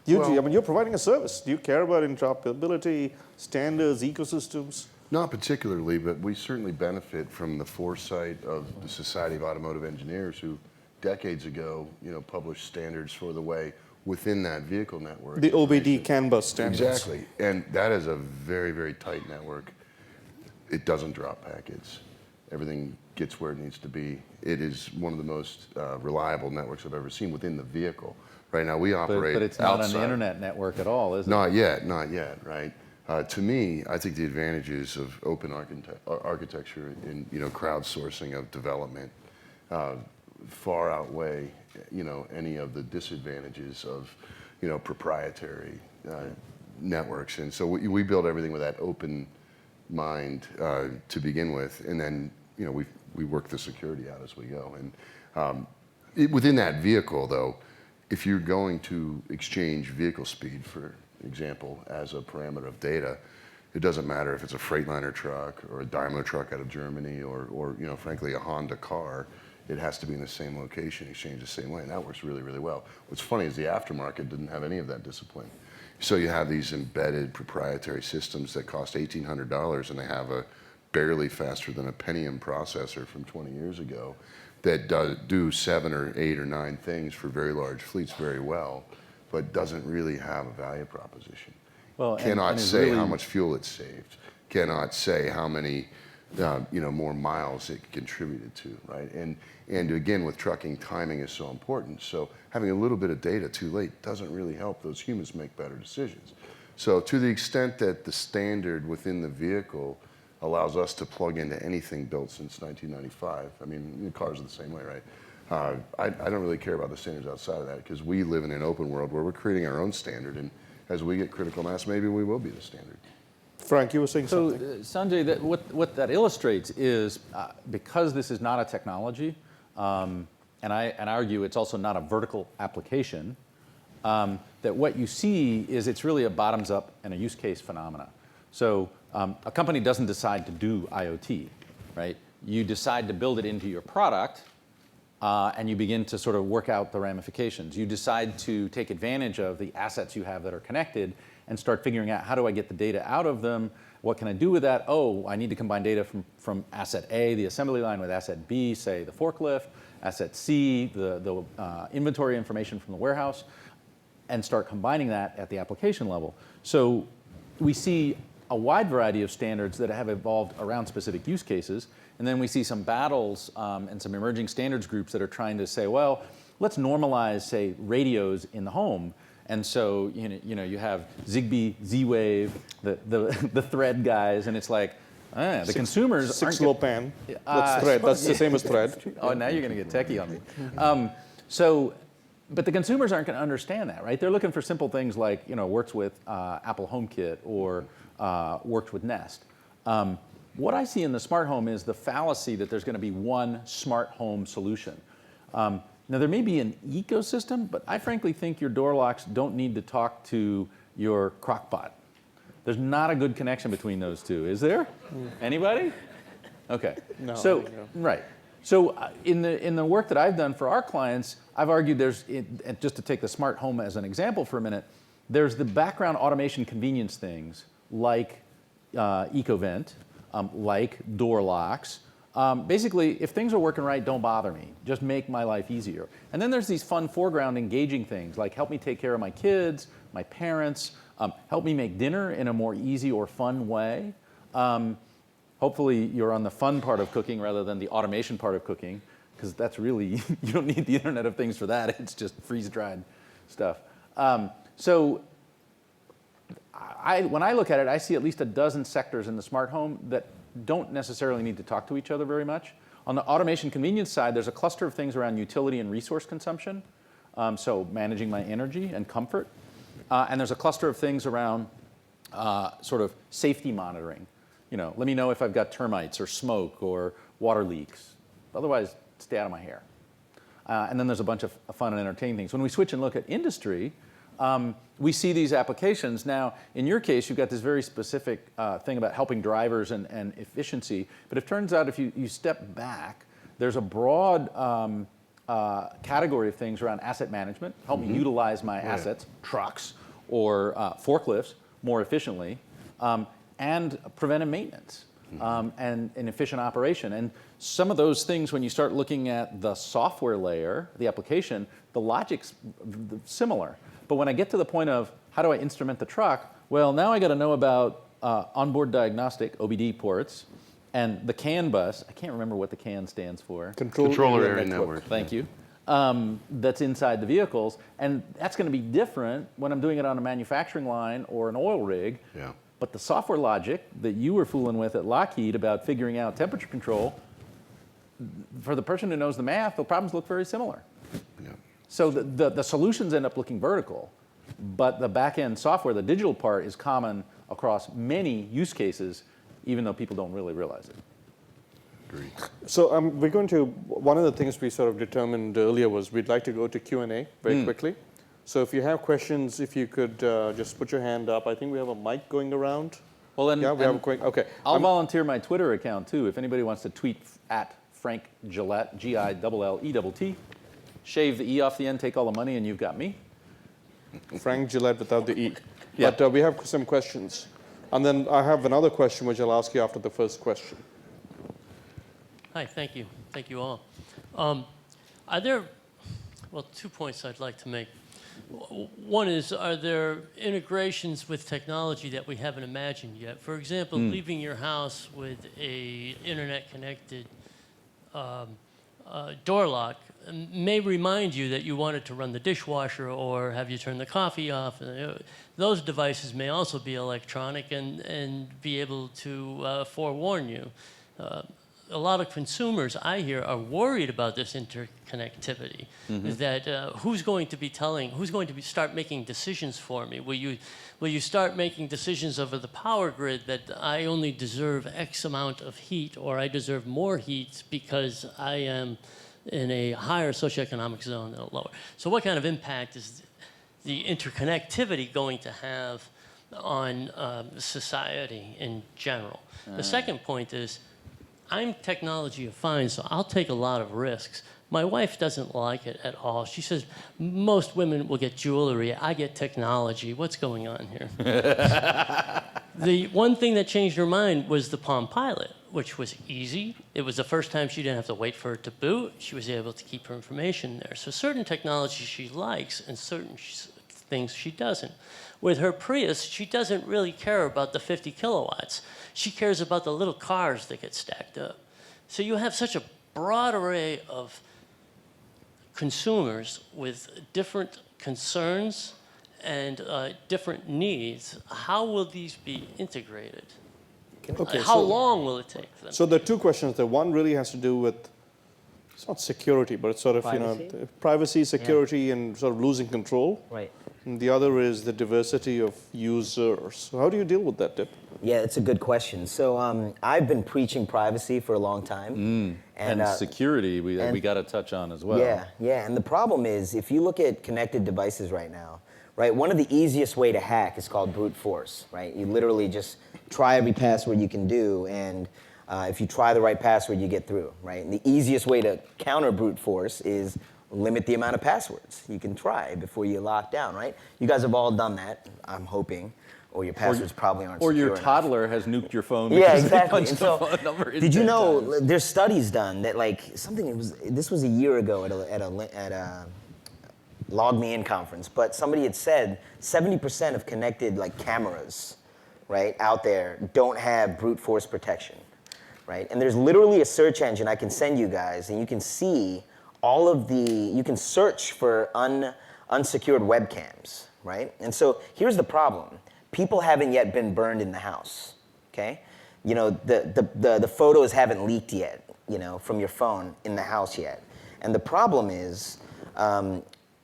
You're providing a service. Do you care about interoperability, standards, ecosystems? Not particularly, but we certainly benefit from the foresight of the Society of Automotive Engineers, who decades ago, published standards for the way within that vehicle network. The OBD CAN bus standards. Exactly, and that is a very, very tight network. It doesn't drop packets. Everything gets where it needs to be. It is one of the most reliable networks I've ever seen within the vehicle. Right now we operate but it's not outside. an internet network at all, is it? Not yet, right? To me, I think the advantages of open architecture and crowdsourcing of development far outweigh any of the disadvantages of proprietary networks. And so we build everything with that open mind to begin with, and then we work the security out as we go. And within that vehicle, though, if you're going to exchange vehicle speed, for example, as a parameter of data, it doesn't matter if it's a Freightliner truck or a Daimler truck out of Germany or frankly, a Honda car. It has to be in the same location, exchanged the same way, and that works really, really well. What's funny is the aftermarket didn't have any of that discipline. So you have these embedded proprietary systems that cost $1,800, and they have a barely faster than a Pentium processor from 20 years ago that do 7 or 8 or 9 things for very large fleets very well, but doesn't really have a value proposition. Well, cannot say how much fuel it saved. Cannot say how many more miles it contributed to, right? And again, with trucking, timing is so important. So having a little bit of data too late doesn't really help those humans make better decisions. So to the extent that the standard within the vehicle allows us to plug into anything built since 1995. I mean, cars are the same way, right? I don't really care about the standards outside of that, because we live in an open world where we're creating our own standard, and as we get critical mass, maybe we will be the standard. Frank, you were saying something. Sanjay, what that illustrates is because this is not a technology, and I argue it's also not a vertical application, that what you see is it's really a bottoms-up and a use case phenomena. So a company doesn't decide to do IoT, right? You decide to build it into your product, and you begin to sort of work out the ramifications. You decide to take advantage of the assets you have that are connected and start figuring out, how do I get the data out of them? What can I do with that? Oh, I need to combine data from asset A, the assembly line, with asset B, say the forklift, asset C, the inventory information from the warehouse. and start combining that at the application level. So we see a wide variety of standards that have evolved around specific use cases, and then we see some battles and some emerging standards groups that are trying to say, well, let's normalize, say, radios in the home. And so you have Zigbee, Z-Wave, the Thread guys, and it's like, the consumers aren't... 6LoWPAN, that's Thread, that's the same as Thread. Oh, now you're going to get techie on me. But the consumers aren't going to understand that, right? They're looking for simple things like, works with Apple HomeKit or works with Nest. What I see in the smart home is the fallacy that there's going to be one smart home solution. Now, there may be an ecosystem, but I frankly think your door locks don't need to talk to your crock pot. There's not a good connection between those two, is there? Anybody? Okay. No. So, I think no. right. So in the work that I've done for our clients, I've argued just to take the smart home as an example for a minute, there's the background automation convenience things like EcoVent, like door locks. Basically, if things are working right, don't bother me. Just make my life easier. And then there's these fun foreground engaging things like help me take care of my kids, my parents, help me make dinner in a more easy or fun way. Hopefully you're on the fun part of cooking rather than the automation part of cooking, because that's really, you don't need the Internet of Things for that. It's just freeze-dried stuff. So when I look at it, I see at least a dozen sectors in the smart home that don't necessarily need to talk to each other very much. On the automation convenience side, there's a cluster of things around utility and resource consumption, so managing my energy and comfort. And there's a cluster of things around sort of safety monitoring. Let me know if I've got termites or smoke or water leaks. Otherwise, stay out of my hair. And then there's a bunch of fun and entertaining things. When we switch and look at industry, we see these applications. Now, in your case, you've got this very specific thing about helping drivers and efficiency. But it turns out if you step back, there's a broad category of things around asset management, help me utilize my assets, trucks or forklifts more efficiently, and preventive maintenance and efficient operation. And some of those things, when you start looking at the software layer, the application, the logic's similar. But when I get to the point of how do I instrument the truck, well, now I got to know about onboard diagnostic, OBD ports, and the CAN bus. I can't remember what the CAN stands for. Controller Area Network. Thank you. That's inside the vehicles. And that's going to be different when I'm doing it on a manufacturing line or an oil rig. Yeah. But the software logic that you were fooling with at Lockheed about figuring out temperature control, for the person who knows the math, the problems look very similar. Yeah. So the solutions end up looking vertical, but the back-end software, the digital part, is common across many use cases, even though people don't really realize it. Agreed. So we're going to, one of the things we sort of determined earlier was we'd like to go to Q&A very quickly. So if you have questions, if you could just put your hand up. I think we have a mic going around. Well, then, Yeah, we have a quick, okay. I'll volunteer my Twitter account, too. If anybody wants to tweet at Frank Gillette, Gillett. Shave the E off the end, take all the money, and you've got me. Frank Gillette without the E. Yeah. But we have some questions. And then I have another question, which I'll ask you after the first question. Hi, thank you. Thank you all. Are there, well, 2 points I'd like to make. One is, are there integrations with technology that we haven't imagined yet? For example, leaving your house with a internet-connected door lock may remind you that you wanted to run the dishwasher or have you turn the coffee off. Those devices may also be electronic and be able to forewarn you. A lot of consumers, I hear, are worried about this interconnectivity. That who's going to start making decisions for me? Will you start making decisions over the power grid that I only deserve X amount of heat, or I deserve more heat because I am in a higher socioeconomic zone than a lower? So what kind of impact is the interconnectivity going to have on society in general? The second point is, I'm technology affine, so I'll take a lot of risks. My wife doesn't like it at all. She says, most women will get jewelry. I get technology. What's going on here? The one thing that changed her mind was the Palm Pilot, which was easy. It was the first time she didn't have to wait for it to boot. She was able to keep her information there. So certain technology she likes and certain things she doesn't. With her Prius, she doesn't really care about the 50 kilowatts. She cares about the little cars that get stacked up. So you have such a broad array of consumers with different concerns and different needs. How will these be integrated? Okay, How long will it take them? So there are two questions there. One really has to do with, it's not security, but it's sort of, Privacy? privacy, security, and sort of losing control. Right. And the other is the diversity of users. So how do you deal with that, Dip? Yeah, it's a good question. So I've been preaching privacy for a long time. And security, we got to touch on as well. Yeah. And the problem is, if you look at connected devices right now, right, one of the easiest way to hack is called brute force, right? You literally just try every password you can do, and if you try the right password, you get through, right? And the easiest way to counter brute force is limit the amount of passwords you can try before you lock down, right? You guys have all done that, I'm hoping, or your passwords probably aren't Or secure your enough. toddler has nuked your phone Yeah, because exactly. they punched And the so, phone number in did you 10 know times. there's studies done that this was a year ago at a Log Me In conference, but somebody had said 70% of connected cameras, right, out there don't have brute force protection, right? And there's literally a search engine I can send you guys, and you can see you can search for unsecured webcams, right? And so here's the problem. People haven't yet been burned in the house, okay? The photos haven't leaked yet, from your phone in the house yet. And the problem is,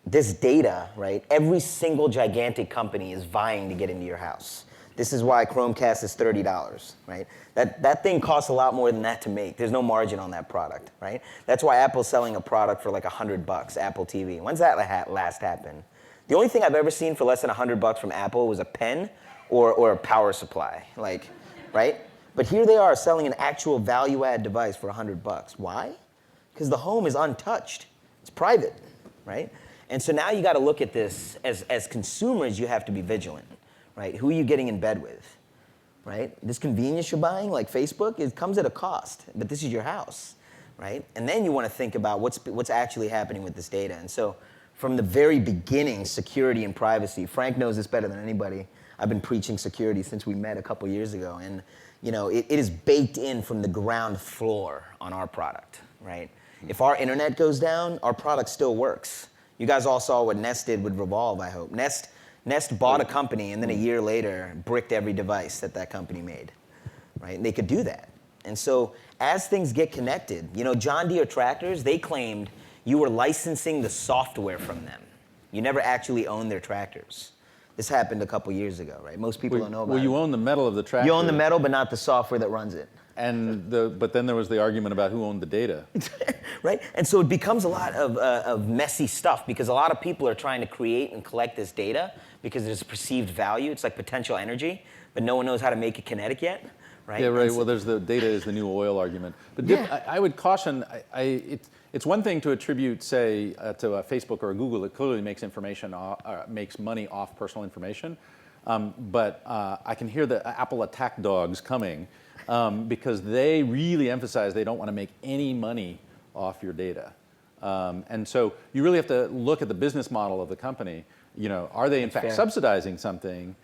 this data, right? Every single gigantic company is vying to get into your house. This is why Chromecast is $30, right? That thing costs a lot more than that to make. There's no margin on that product, right? That's why Apple's selling a product for like $100, Apple TV. When's that last happen? The only thing I've ever seen for less than $100 from Apple was a pen or a power supply, right? But here they are selling an actual value-add device for $100. Why? Because the home is untouched. It's private, right? And so now you got to look at this as consumers. You have to be vigilant, right? Who are you getting in bed with, right? This convenience you're buying, like Facebook, it comes at a cost, but this is your house, right? And then you want to think about what's actually happening with this data. And so from the very beginning, security and privacy. Frank knows this better than anybody. I've been preaching security since we met a couple years ago, and it is baked in from the ground floor on our product, right? If our internet goes down, our product still works. You guys all saw what Nest did with Revolve, I hope. Nest bought a company, and then a year later, bricked every device that company made, right? And they could do that. And so as things get connected, John Deere tractors, they claimed you were licensing the software from them. You never actually owned their tractors. This happened a couple years ago, right? Most people don't know about it. Well, you own the metal of the tractor. You own the metal, but not the software that runs it. But then there was the argument about who owned the data. Right? And so it becomes a lot of messy stuff because a lot of people are trying to create and collect this data because there's perceived value. It's like potential energy, but no one knows how to make it kinetic yet, right? Yeah, right. Well, there's the data is the new oil argument. But Dip, I would caution, it's one thing to attribute, say, to a Facebook or a Google that clearly makes makes money off personal information. But I can hear the Apple attack dogs coming because they really emphasize they don't want to make any money off your data. And so you really have to look at the business model of the company. Are they in fact subsidizing something,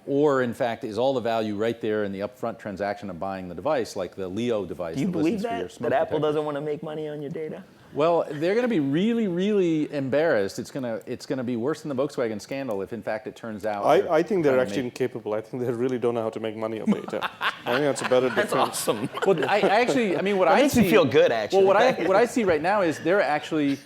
or in fact is all the value right there in the upfront transaction of buying the device, like the Leo device? Do you believe that Apple doesn't want to make money on your data? Well, they're going to be really, really embarrassed. It's going to be worse than the Volkswagen scandal if, in fact, it turns out. I think they're actually incapable. I think they really don't know how to make money off data. I think that's a better difference. That's awesome. Well, what that I makes see, me feel good, actually. Well, what I see right now is they're actually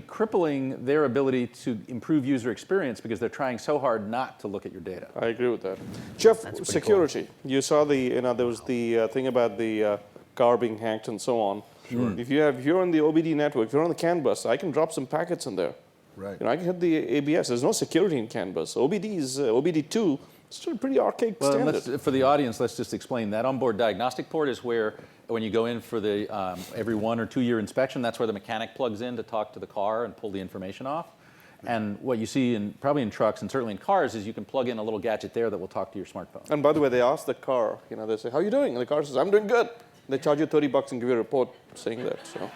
crippling their ability to improve user experience because they're trying so hard not to look at your data. I agree with that. Jeff, security. Cool. You saw there was the thing about the car being hacked and so on. Sure. If you're on the OBD network, if you're on the CAN bus, I can drop some packets in there. Right. I can hit the ABS. There's no security in CAN bus. OBD2, still a pretty archaic standard. For the audience, let's just explain that onboard diagnostic port is where, when you go in for the every 1 or 2 year inspection, that's where the mechanic plugs in to talk to the car and pull the information off. And what you see probably in trucks and certainly in cars is you can plug in a little gadget there that will talk to your smartphone. And by the way, they ask the car, they say, how are you doing? And the car says, I'm doing good. They charge you $30 and give you a report saying that. So,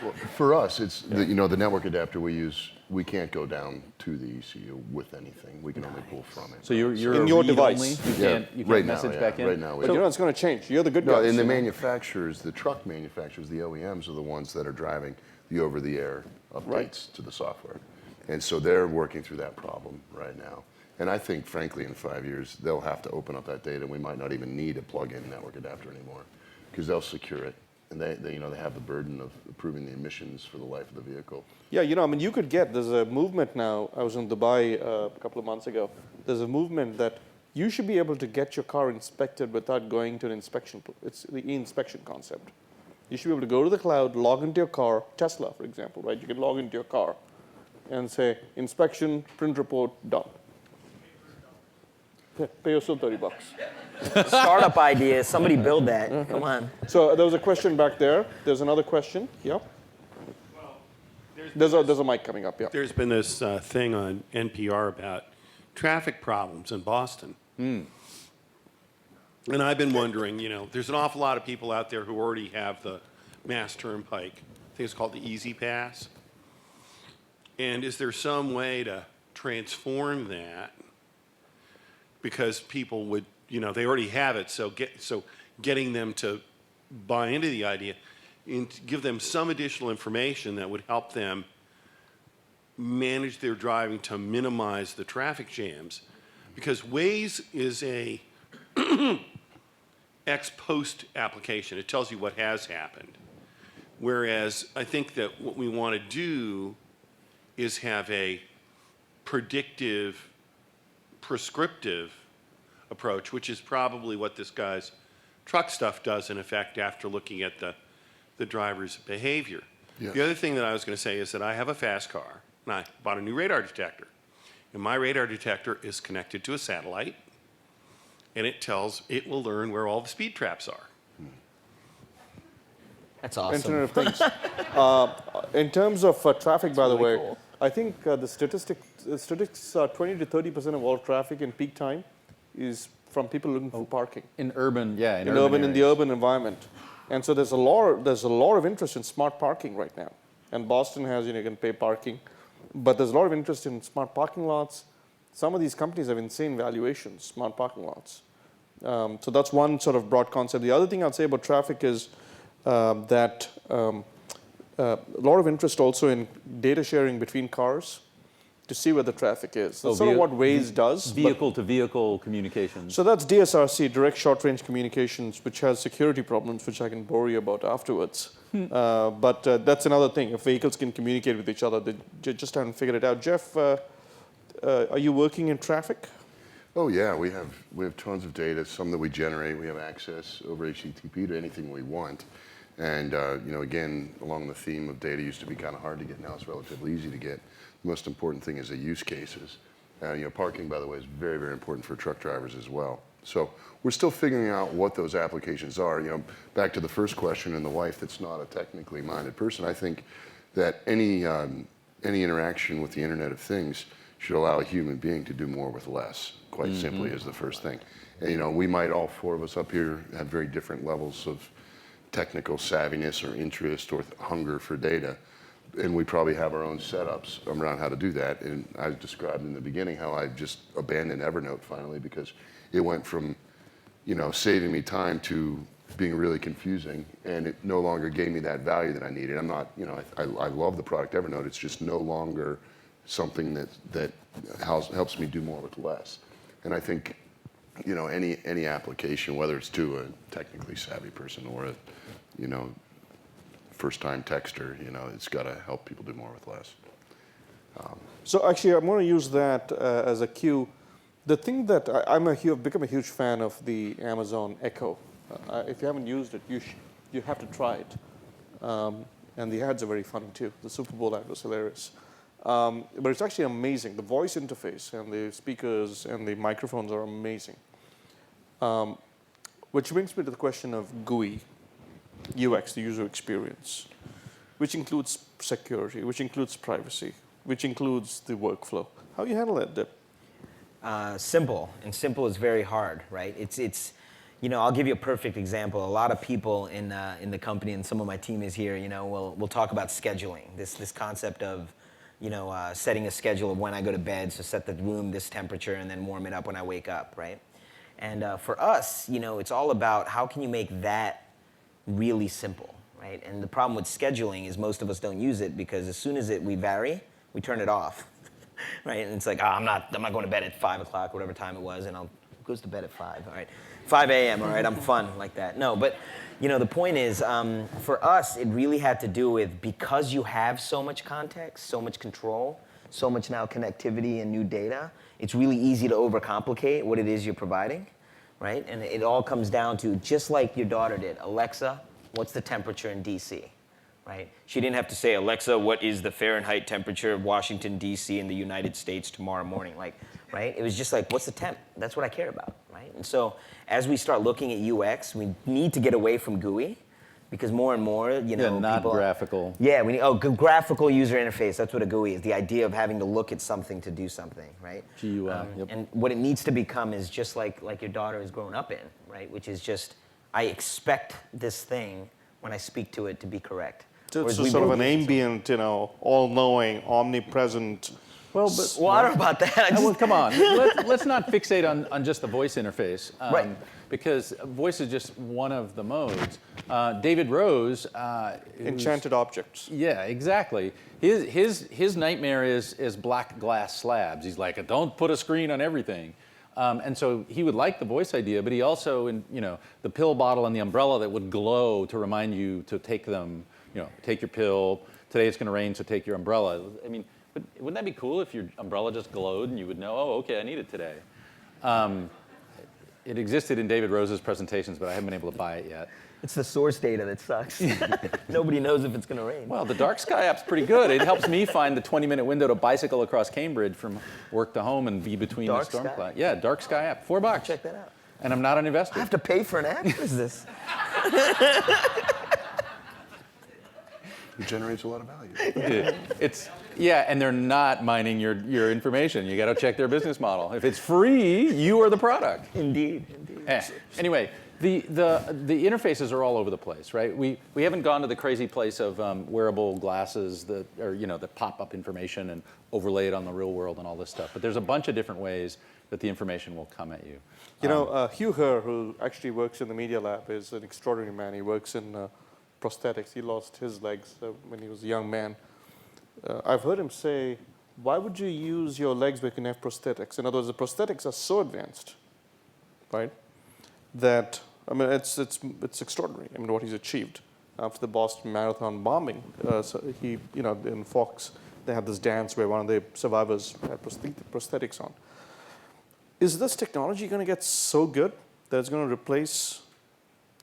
Well, for us, it's the, the network adapter we use. We can't go down to the ECU with anything. We can only pull from it. So you're In a your read device. only? You can't right now, message yeah, back in? right now. But it's going to change. You're the good No, guys. and the you know. manufacturers, the truck manufacturers, the OEMs are the ones that are driving the over-the-air updates Right. to the software. And so they're working through that problem right now. And I think, frankly, in 5 years, they'll have to open up that data, and we might not even need a plug-in network adapter anymore, because they'll secure it. And they have the burden of approving the emissions for the life of the vehicle. Yeah, I mean, there's a movement now. I was in Dubai a couple of months ago. There's a movement that you should be able to get your car inspected without going to an inspection. It's the e-inspection concept. You should be able to go to the cloud, log into your car, Tesla, for example, right? You can log into your car and say, inspection, print report, done. Yeah, pay yourself $30. Startup idea. Somebody build that. Come on. So there was a question back there. There's another question. Yeah. There's a mic coming up. Yeah. There's been this thing on NPR about traffic problems in Boston. And I've been wondering, there's an awful lot of people out there who already have the Mass Turnpike. I think it's called the Easy Pass. And is there some way to transform that? Because people would, they already have it, so getting them to buy into the idea and to give them some additional information that would help them manage their driving to minimize the traffic jams. Because Waze is a ex post application. It tells you what has happened. Whereas I think that what we want to do is have a predictive, prescriptive approach, which is probably what this guy's truck stuff does in effect after looking at the driver's behavior. Yes. The other thing that I was going to say is that I have a fast car, and I bought a new radar detector. And my radar detector is connected to a satellite, and it will learn where all the speed traps are. That's awesome. Internet of Things. In terms of traffic, by the way, cool. I think the statistics are 20 to 30% of all traffic in peak time is from people looking for parking In urban, yeah, in in urban the areas. urban environment. And so there's a lot of interest in smart parking right now. And Boston has, you can pay parking, but there's a lot of interest in smart parking lots. Some of these companies have insane valuations, smart parking lots. So that's one sort of broad concept. The other thing I'd say about traffic is that a lot of interest also in data sharing between cars to see where the traffic is. That's sort of what Waze does. but- Vehicle-to-vehicle communications. so that's DSRC, direct short-range communications, which has security problems, which I can bore you about afterwards. But that's another thing. If vehicles can communicate with each other, they just haven't figured it out. Jeff, are you working in traffic? Oh yeah, we have tons of data. Some that we generate. We have access over HTTP to anything we want. And again, along the theme of data used to be kind of hard to get. Now it's relatively easy to get. The most important thing is the use cases. Parking, by the way, is very, very important for truck drivers as well. So we're still figuring out what those applications are. Back to the first question and the wife that's not a technically minded person, I think that any interaction with the Internet of Things should allow a human being to do more with less, quite simply, is the first thing. And, we might, all four of us up here, have very different levels of technical savviness or interest or hunger for data. And we probably have our own setups around how to do that. And I described in the beginning how I just abandoned Evernote finally because it went from, saving me time to being really confusing, and it no longer gave me that value that I needed. I'm not, I love the product Evernote. It's just no longer something that helps me do more with less. And I think, any application, whether it's to a technically savvy person or a, first-time texter, it's got to help people do more with less. So actually, I'm going to use that as a cue. The thing that I've become a huge fan of the Amazon Echo. If you haven't used it, you have to try it. And the ads are very funny too. The Super Bowl ad was hilarious. But it's actually amazing. The voice interface and the speakers and the microphones are amazing. Which brings me to the question of GUI, UX, the user experience, which includes security, which includes privacy, which includes the workflow. How do you handle that, Dip? Simple, and simple is very hard, right? It's I'll give you a perfect example. A lot of people in the company, and some of my team is here, we'll talk about scheduling. This concept of, setting a schedule of when I go to bed, so set the room this temperature and then warm it up when I wake up, right? And for us, it's all about how can you make that really simple, right? And the problem with scheduling is most of us don't use it because as soon as we vary, we turn it off, right? And it's like, I'm not going to bed at 5 o'clock, whatever time it was, and who goes to bed at 5, all right? 5 a.m., all right, I'm fun like that. No, but the point is, for us, it really had to do with because you have so much context, so much control, so much now connectivity and new data, it's really easy to overcomplicate what it is you're providing, right? And it all comes down to, just like your daughter did, Alexa, what's the temperature in DC, right? She didn't have to say, Alexa, what is the Fahrenheit temperature of Washington, DC in the United States tomorrow morning, right? It was just like, what's the temp? That's what I care about, right? And so as we start looking at UX, we need to get away from GUI because more and more, not people graphical. Yeah, we need graphical user interface. That's what a GUI is. The idea of having to look at something to do something, right? GUI. Yep. And what it needs to become is just like your daughter has grown up in, right? Which is just, I expect this thing when I speak to it to be correct. So Whereas it's we sort of an build ambient, all-knowing, omnipresent. Well, but Well, I don't know about that. well, come on. Let's not fixate on just the voice interface. Right. Because voice is just one of the modes. David Rose. Enchanted objects. Yeah, exactly. His nightmare is black glass slabs. He's like, don't put a screen on everything. And so he would like the voice idea, but he also, the pill bottle and the umbrella that would glow to remind you to take them, take your pill. Today it's going to rain, so take your umbrella. I mean, but wouldn't that be cool if your umbrella just glowed and you would know, oh, okay, I need it today. It existed in David Rose's presentations, but I haven't been able to buy it yet. It's the source data that sucks. Nobody knows if it's going to rain. Well, the Dark Sky app's pretty good. It helps me find the 20-minute window to bicycle across Cambridge from work to home and be between Dark the storm Sky? cloud. Yeah, Dark Sky app, $4. Check that out. And I'm not an investor. I have to pay for an app? What is this? It generates a lot of value. And they're not mining your information. You got to check their business model. If it's free, you are the product. Indeed. Anyway, the interfaces are all over the place, right? We haven't gone to the crazy place of wearable glasses that pop up information and overlay it on the real world and all this stuff. But there's a bunch of different ways that the information will come at you. Hugh Herr, who actually works in the Media Lab, is an extraordinary man. He works in prosthetics. He lost his legs when he was a young man. I've heard him say, why would you use your legs when you can have prosthetics? In other words, the prosthetics are so advanced, right, that, it's extraordinary, what he's achieved. After the Boston Marathon bombing, so he, in Fox, they had this dance where one of the survivors had prosthetics on. Is this technology going to get so good that it's going to replace,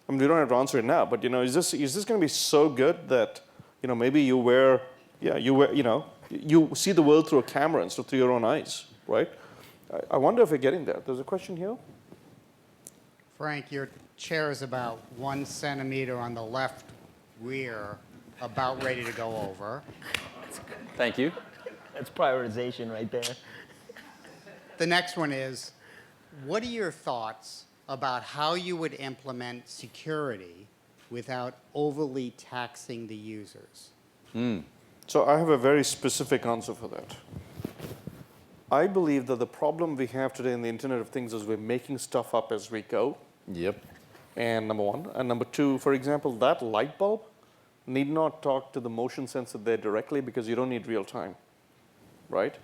we don't have to answer it now, but, is this going to be so good that, maybe you see the world through a camera instead of through your own eyes, right? I wonder if we're getting there. There's a question here. Frank, your chair is about 1 centimeter on the left rear, about ready to go over. Thank you. That's prioritization right there. The next one is, what are your thoughts about how you would implement security without overly taxing the users? So I have a very specific answer for that. I believe that the problem we have today in the Internet of Things is we're making stuff up as we go. Yep. And number one. And number two, for example, that light bulb need not talk to the motion sensor there directly because you don't need real time, right?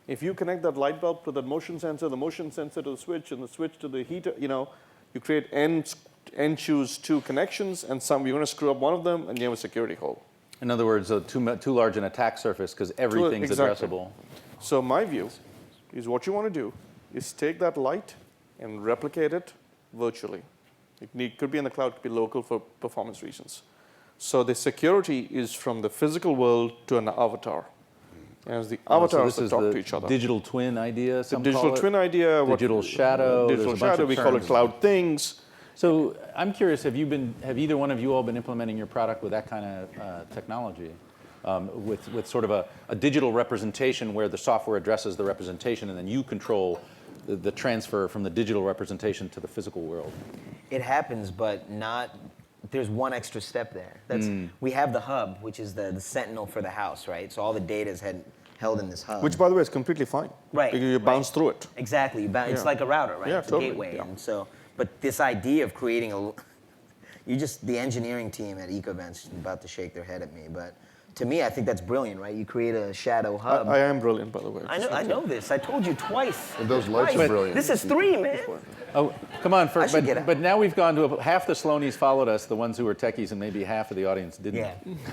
If you connect that light bulb to that motion sensor, the motion sensor to the switch, and the switch to the heater, you create n choose 2 connections, and you're going to screw up one of them, and you have a security hole. In other words, too large an attack surface because everything's Exactly. addressable. So my view is what you want to do is take that light and replicate it virtually. It could be in the cloud, could be local for performance reasons. So the security is from the physical world to an avatar. As the avatars that talk to each other. Digital twin idea, The digital twin idea. Digital shadow. Digital shadow, we call it cloud things. So I'm curious, have either one of you all been implementing your product with that kind of technology? With sort of a digital representation where the software addresses the representation and then you control the transfer from the digital representation to the physical world. It happens, but not. There's one extra step there. We have the hub, which is the sentinel for the house, right? So all the data is held in this hub. Which, by the way, is completely fine. Right. You bounce through it. Exactly. It's Yeah. like a router, right? Yeah, It's totally, a gateway. yeah. And so, but this idea of creating the engineering team at EcoVent's about to shake their head at me, but to me, I think that's brilliant, right? You create a shadow hub. I am brilliant, by the way. I know this. I told you twice. And those lights Twice. are brilliant. This is 3, man. Oh, come on! I should get it. But now we've gone to half the Sloanies followed us, the ones who were techies, and maybe half of the audience didn't.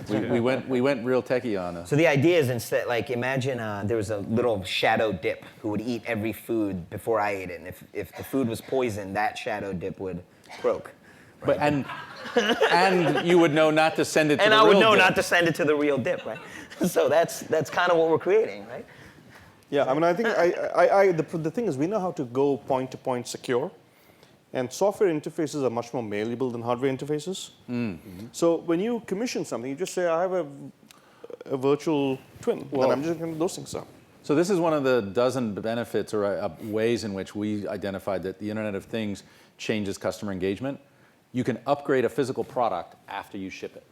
Yeah. We went real techie on us. So the idea is instead, like, imagine there was a little shadow dip who would eat every food before I ate it, and if the food was poisoned, that shadow dip would croak. But and you would know not to send it to And the I would real know dip. not to send it to the real dip, right? So that's kind of what we're creating, right? Yeah, I mean, I think the thing is we know how to go point-to-point secure, and software interfaces are much more malleable than hardware interfaces. So when you commission something, you just say, I have a virtual twin, and I'm just going to those things up. So this is one of the dozen benefits or ways in which we identified that the Internet of Things changes customer engagement. You can upgrade a physical product after you ship it,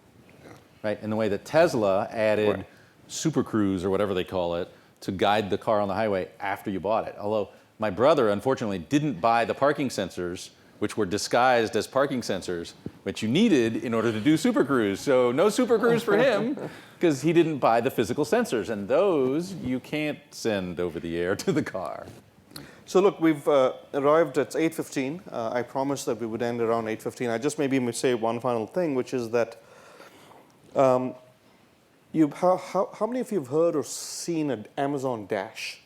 right? In the way that Tesla added Super Cruise or whatever they call it to guide the car on the highway after you bought it. Although my brother, unfortunately, didn't buy the parking sensors, which were disguised as parking sensors, which you needed in order to do Super Cruise. So no Super Cruise for him because he didn't buy the physical sensors. And those you can't send over the air to the car. So look, we've arrived at 8:15. I promised that we would end around 8:15. I just maybe say one final thing, which is that how many of you have heard or seen an Amazon Dash?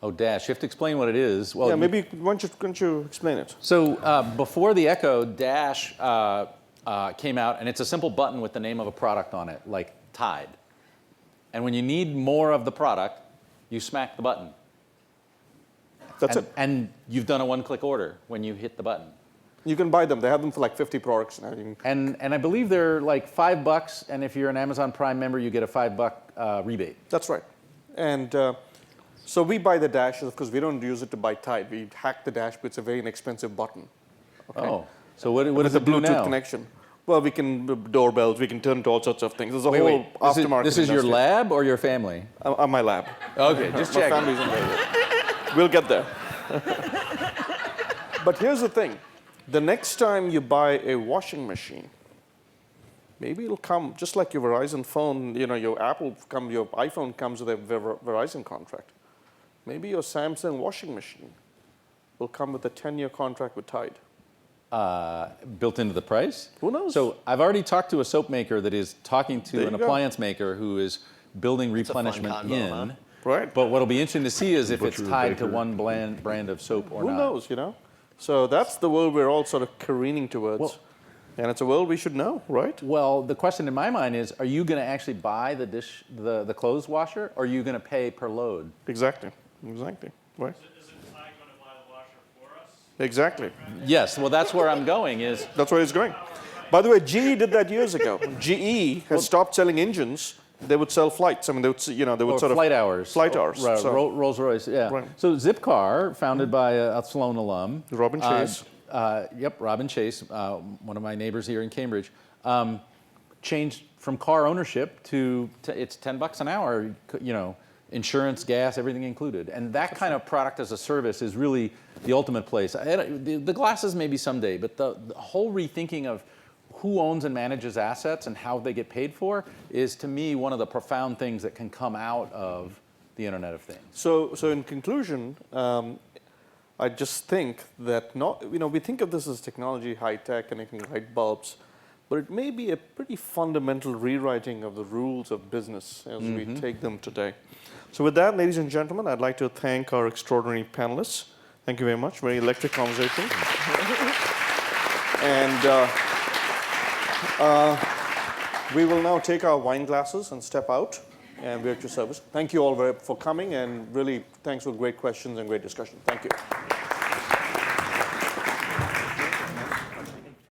Oh, Dash. You have to explain what it is. Well, Yeah, maybe why don't you explain it? So before the Echo, Dash came out, and it's a simple button with the name of a product on it, like Tide. And when you need more of the product, you smack the button. That's it. And you've done a one-click order when you hit the button. You can buy them. They have them for like 50 products now. And I believe they're like $5, and if you're an Amazon Prime member, you get a $5 rebate. That's right. And so we buy the Dash because we don't use it to buy Tide. We hack the Dash, but it's a very inexpensive button. Okay? Oh, so what does With a it do Bluetooth now? connection. Well, we can doorbells. We can turn to all sorts of things. There's a whole aftermarket. This is your industry. lab or your family? My lab. Okay, just My checking. family's in there. We'll get there. But here's the thing. The next time you buy a washing machine, maybe it'll come just like your Verizon phone, your your iPhone comes with a Verizon contract. Maybe your Samsung washing machine will come with a 10-year contract with Tide. Built into the price? Who knows? So I've already talked to a soap maker that is talking to There an you go. appliance maker who is building a fun replenishment combo, in. huh? Right. But what'll be interesting to see is if it's Butcher, tied to baker. one brand of soap or Who not. knows, So that's the world we're all sort of careening towards. Well- and it's a world we should know, right? Well, the question in my mind is, are you going to actually buy the clothes washer, or are you going to pay per load? Exactly. Right. Is it Ty going to buy the washer for us? Exactly. Yes, well, that's where I'm going is, That's where it's going. By the way, GE did that years ago. GE has stopped selling engines. They would sell flights. I mean, they would, they would or sort flight of hours. Flight hours. So- Rolls-Royce, yeah. Right. So Zipcar, founded by a Sloan alum. Robin Chase. Yep, Robin Chase, one of my neighbors here in Cambridge, changed from car ownership to it's $10 an hour, insurance, gas, everything included. And that kind of product as a service is really the ultimate place. The glasses maybe someday, but the whole rethinking of who owns and manages assets and how they get paid for is, to me, one of the profound things that can come out of the Internet of Things. So in conclusion, I just think that we think of this as technology, high tech, connecting light bulbs, but it may be a pretty fundamental rewriting of the rules of business as we take them today. So with that, ladies and gentlemen, I'd like to thank our extraordinary panelists. Thank you very much. Very electric conversation. And we will now take our wine glasses and step out, and we're at your service. Thank you all for coming, and really thanks for great questions and great discussion. Thank you.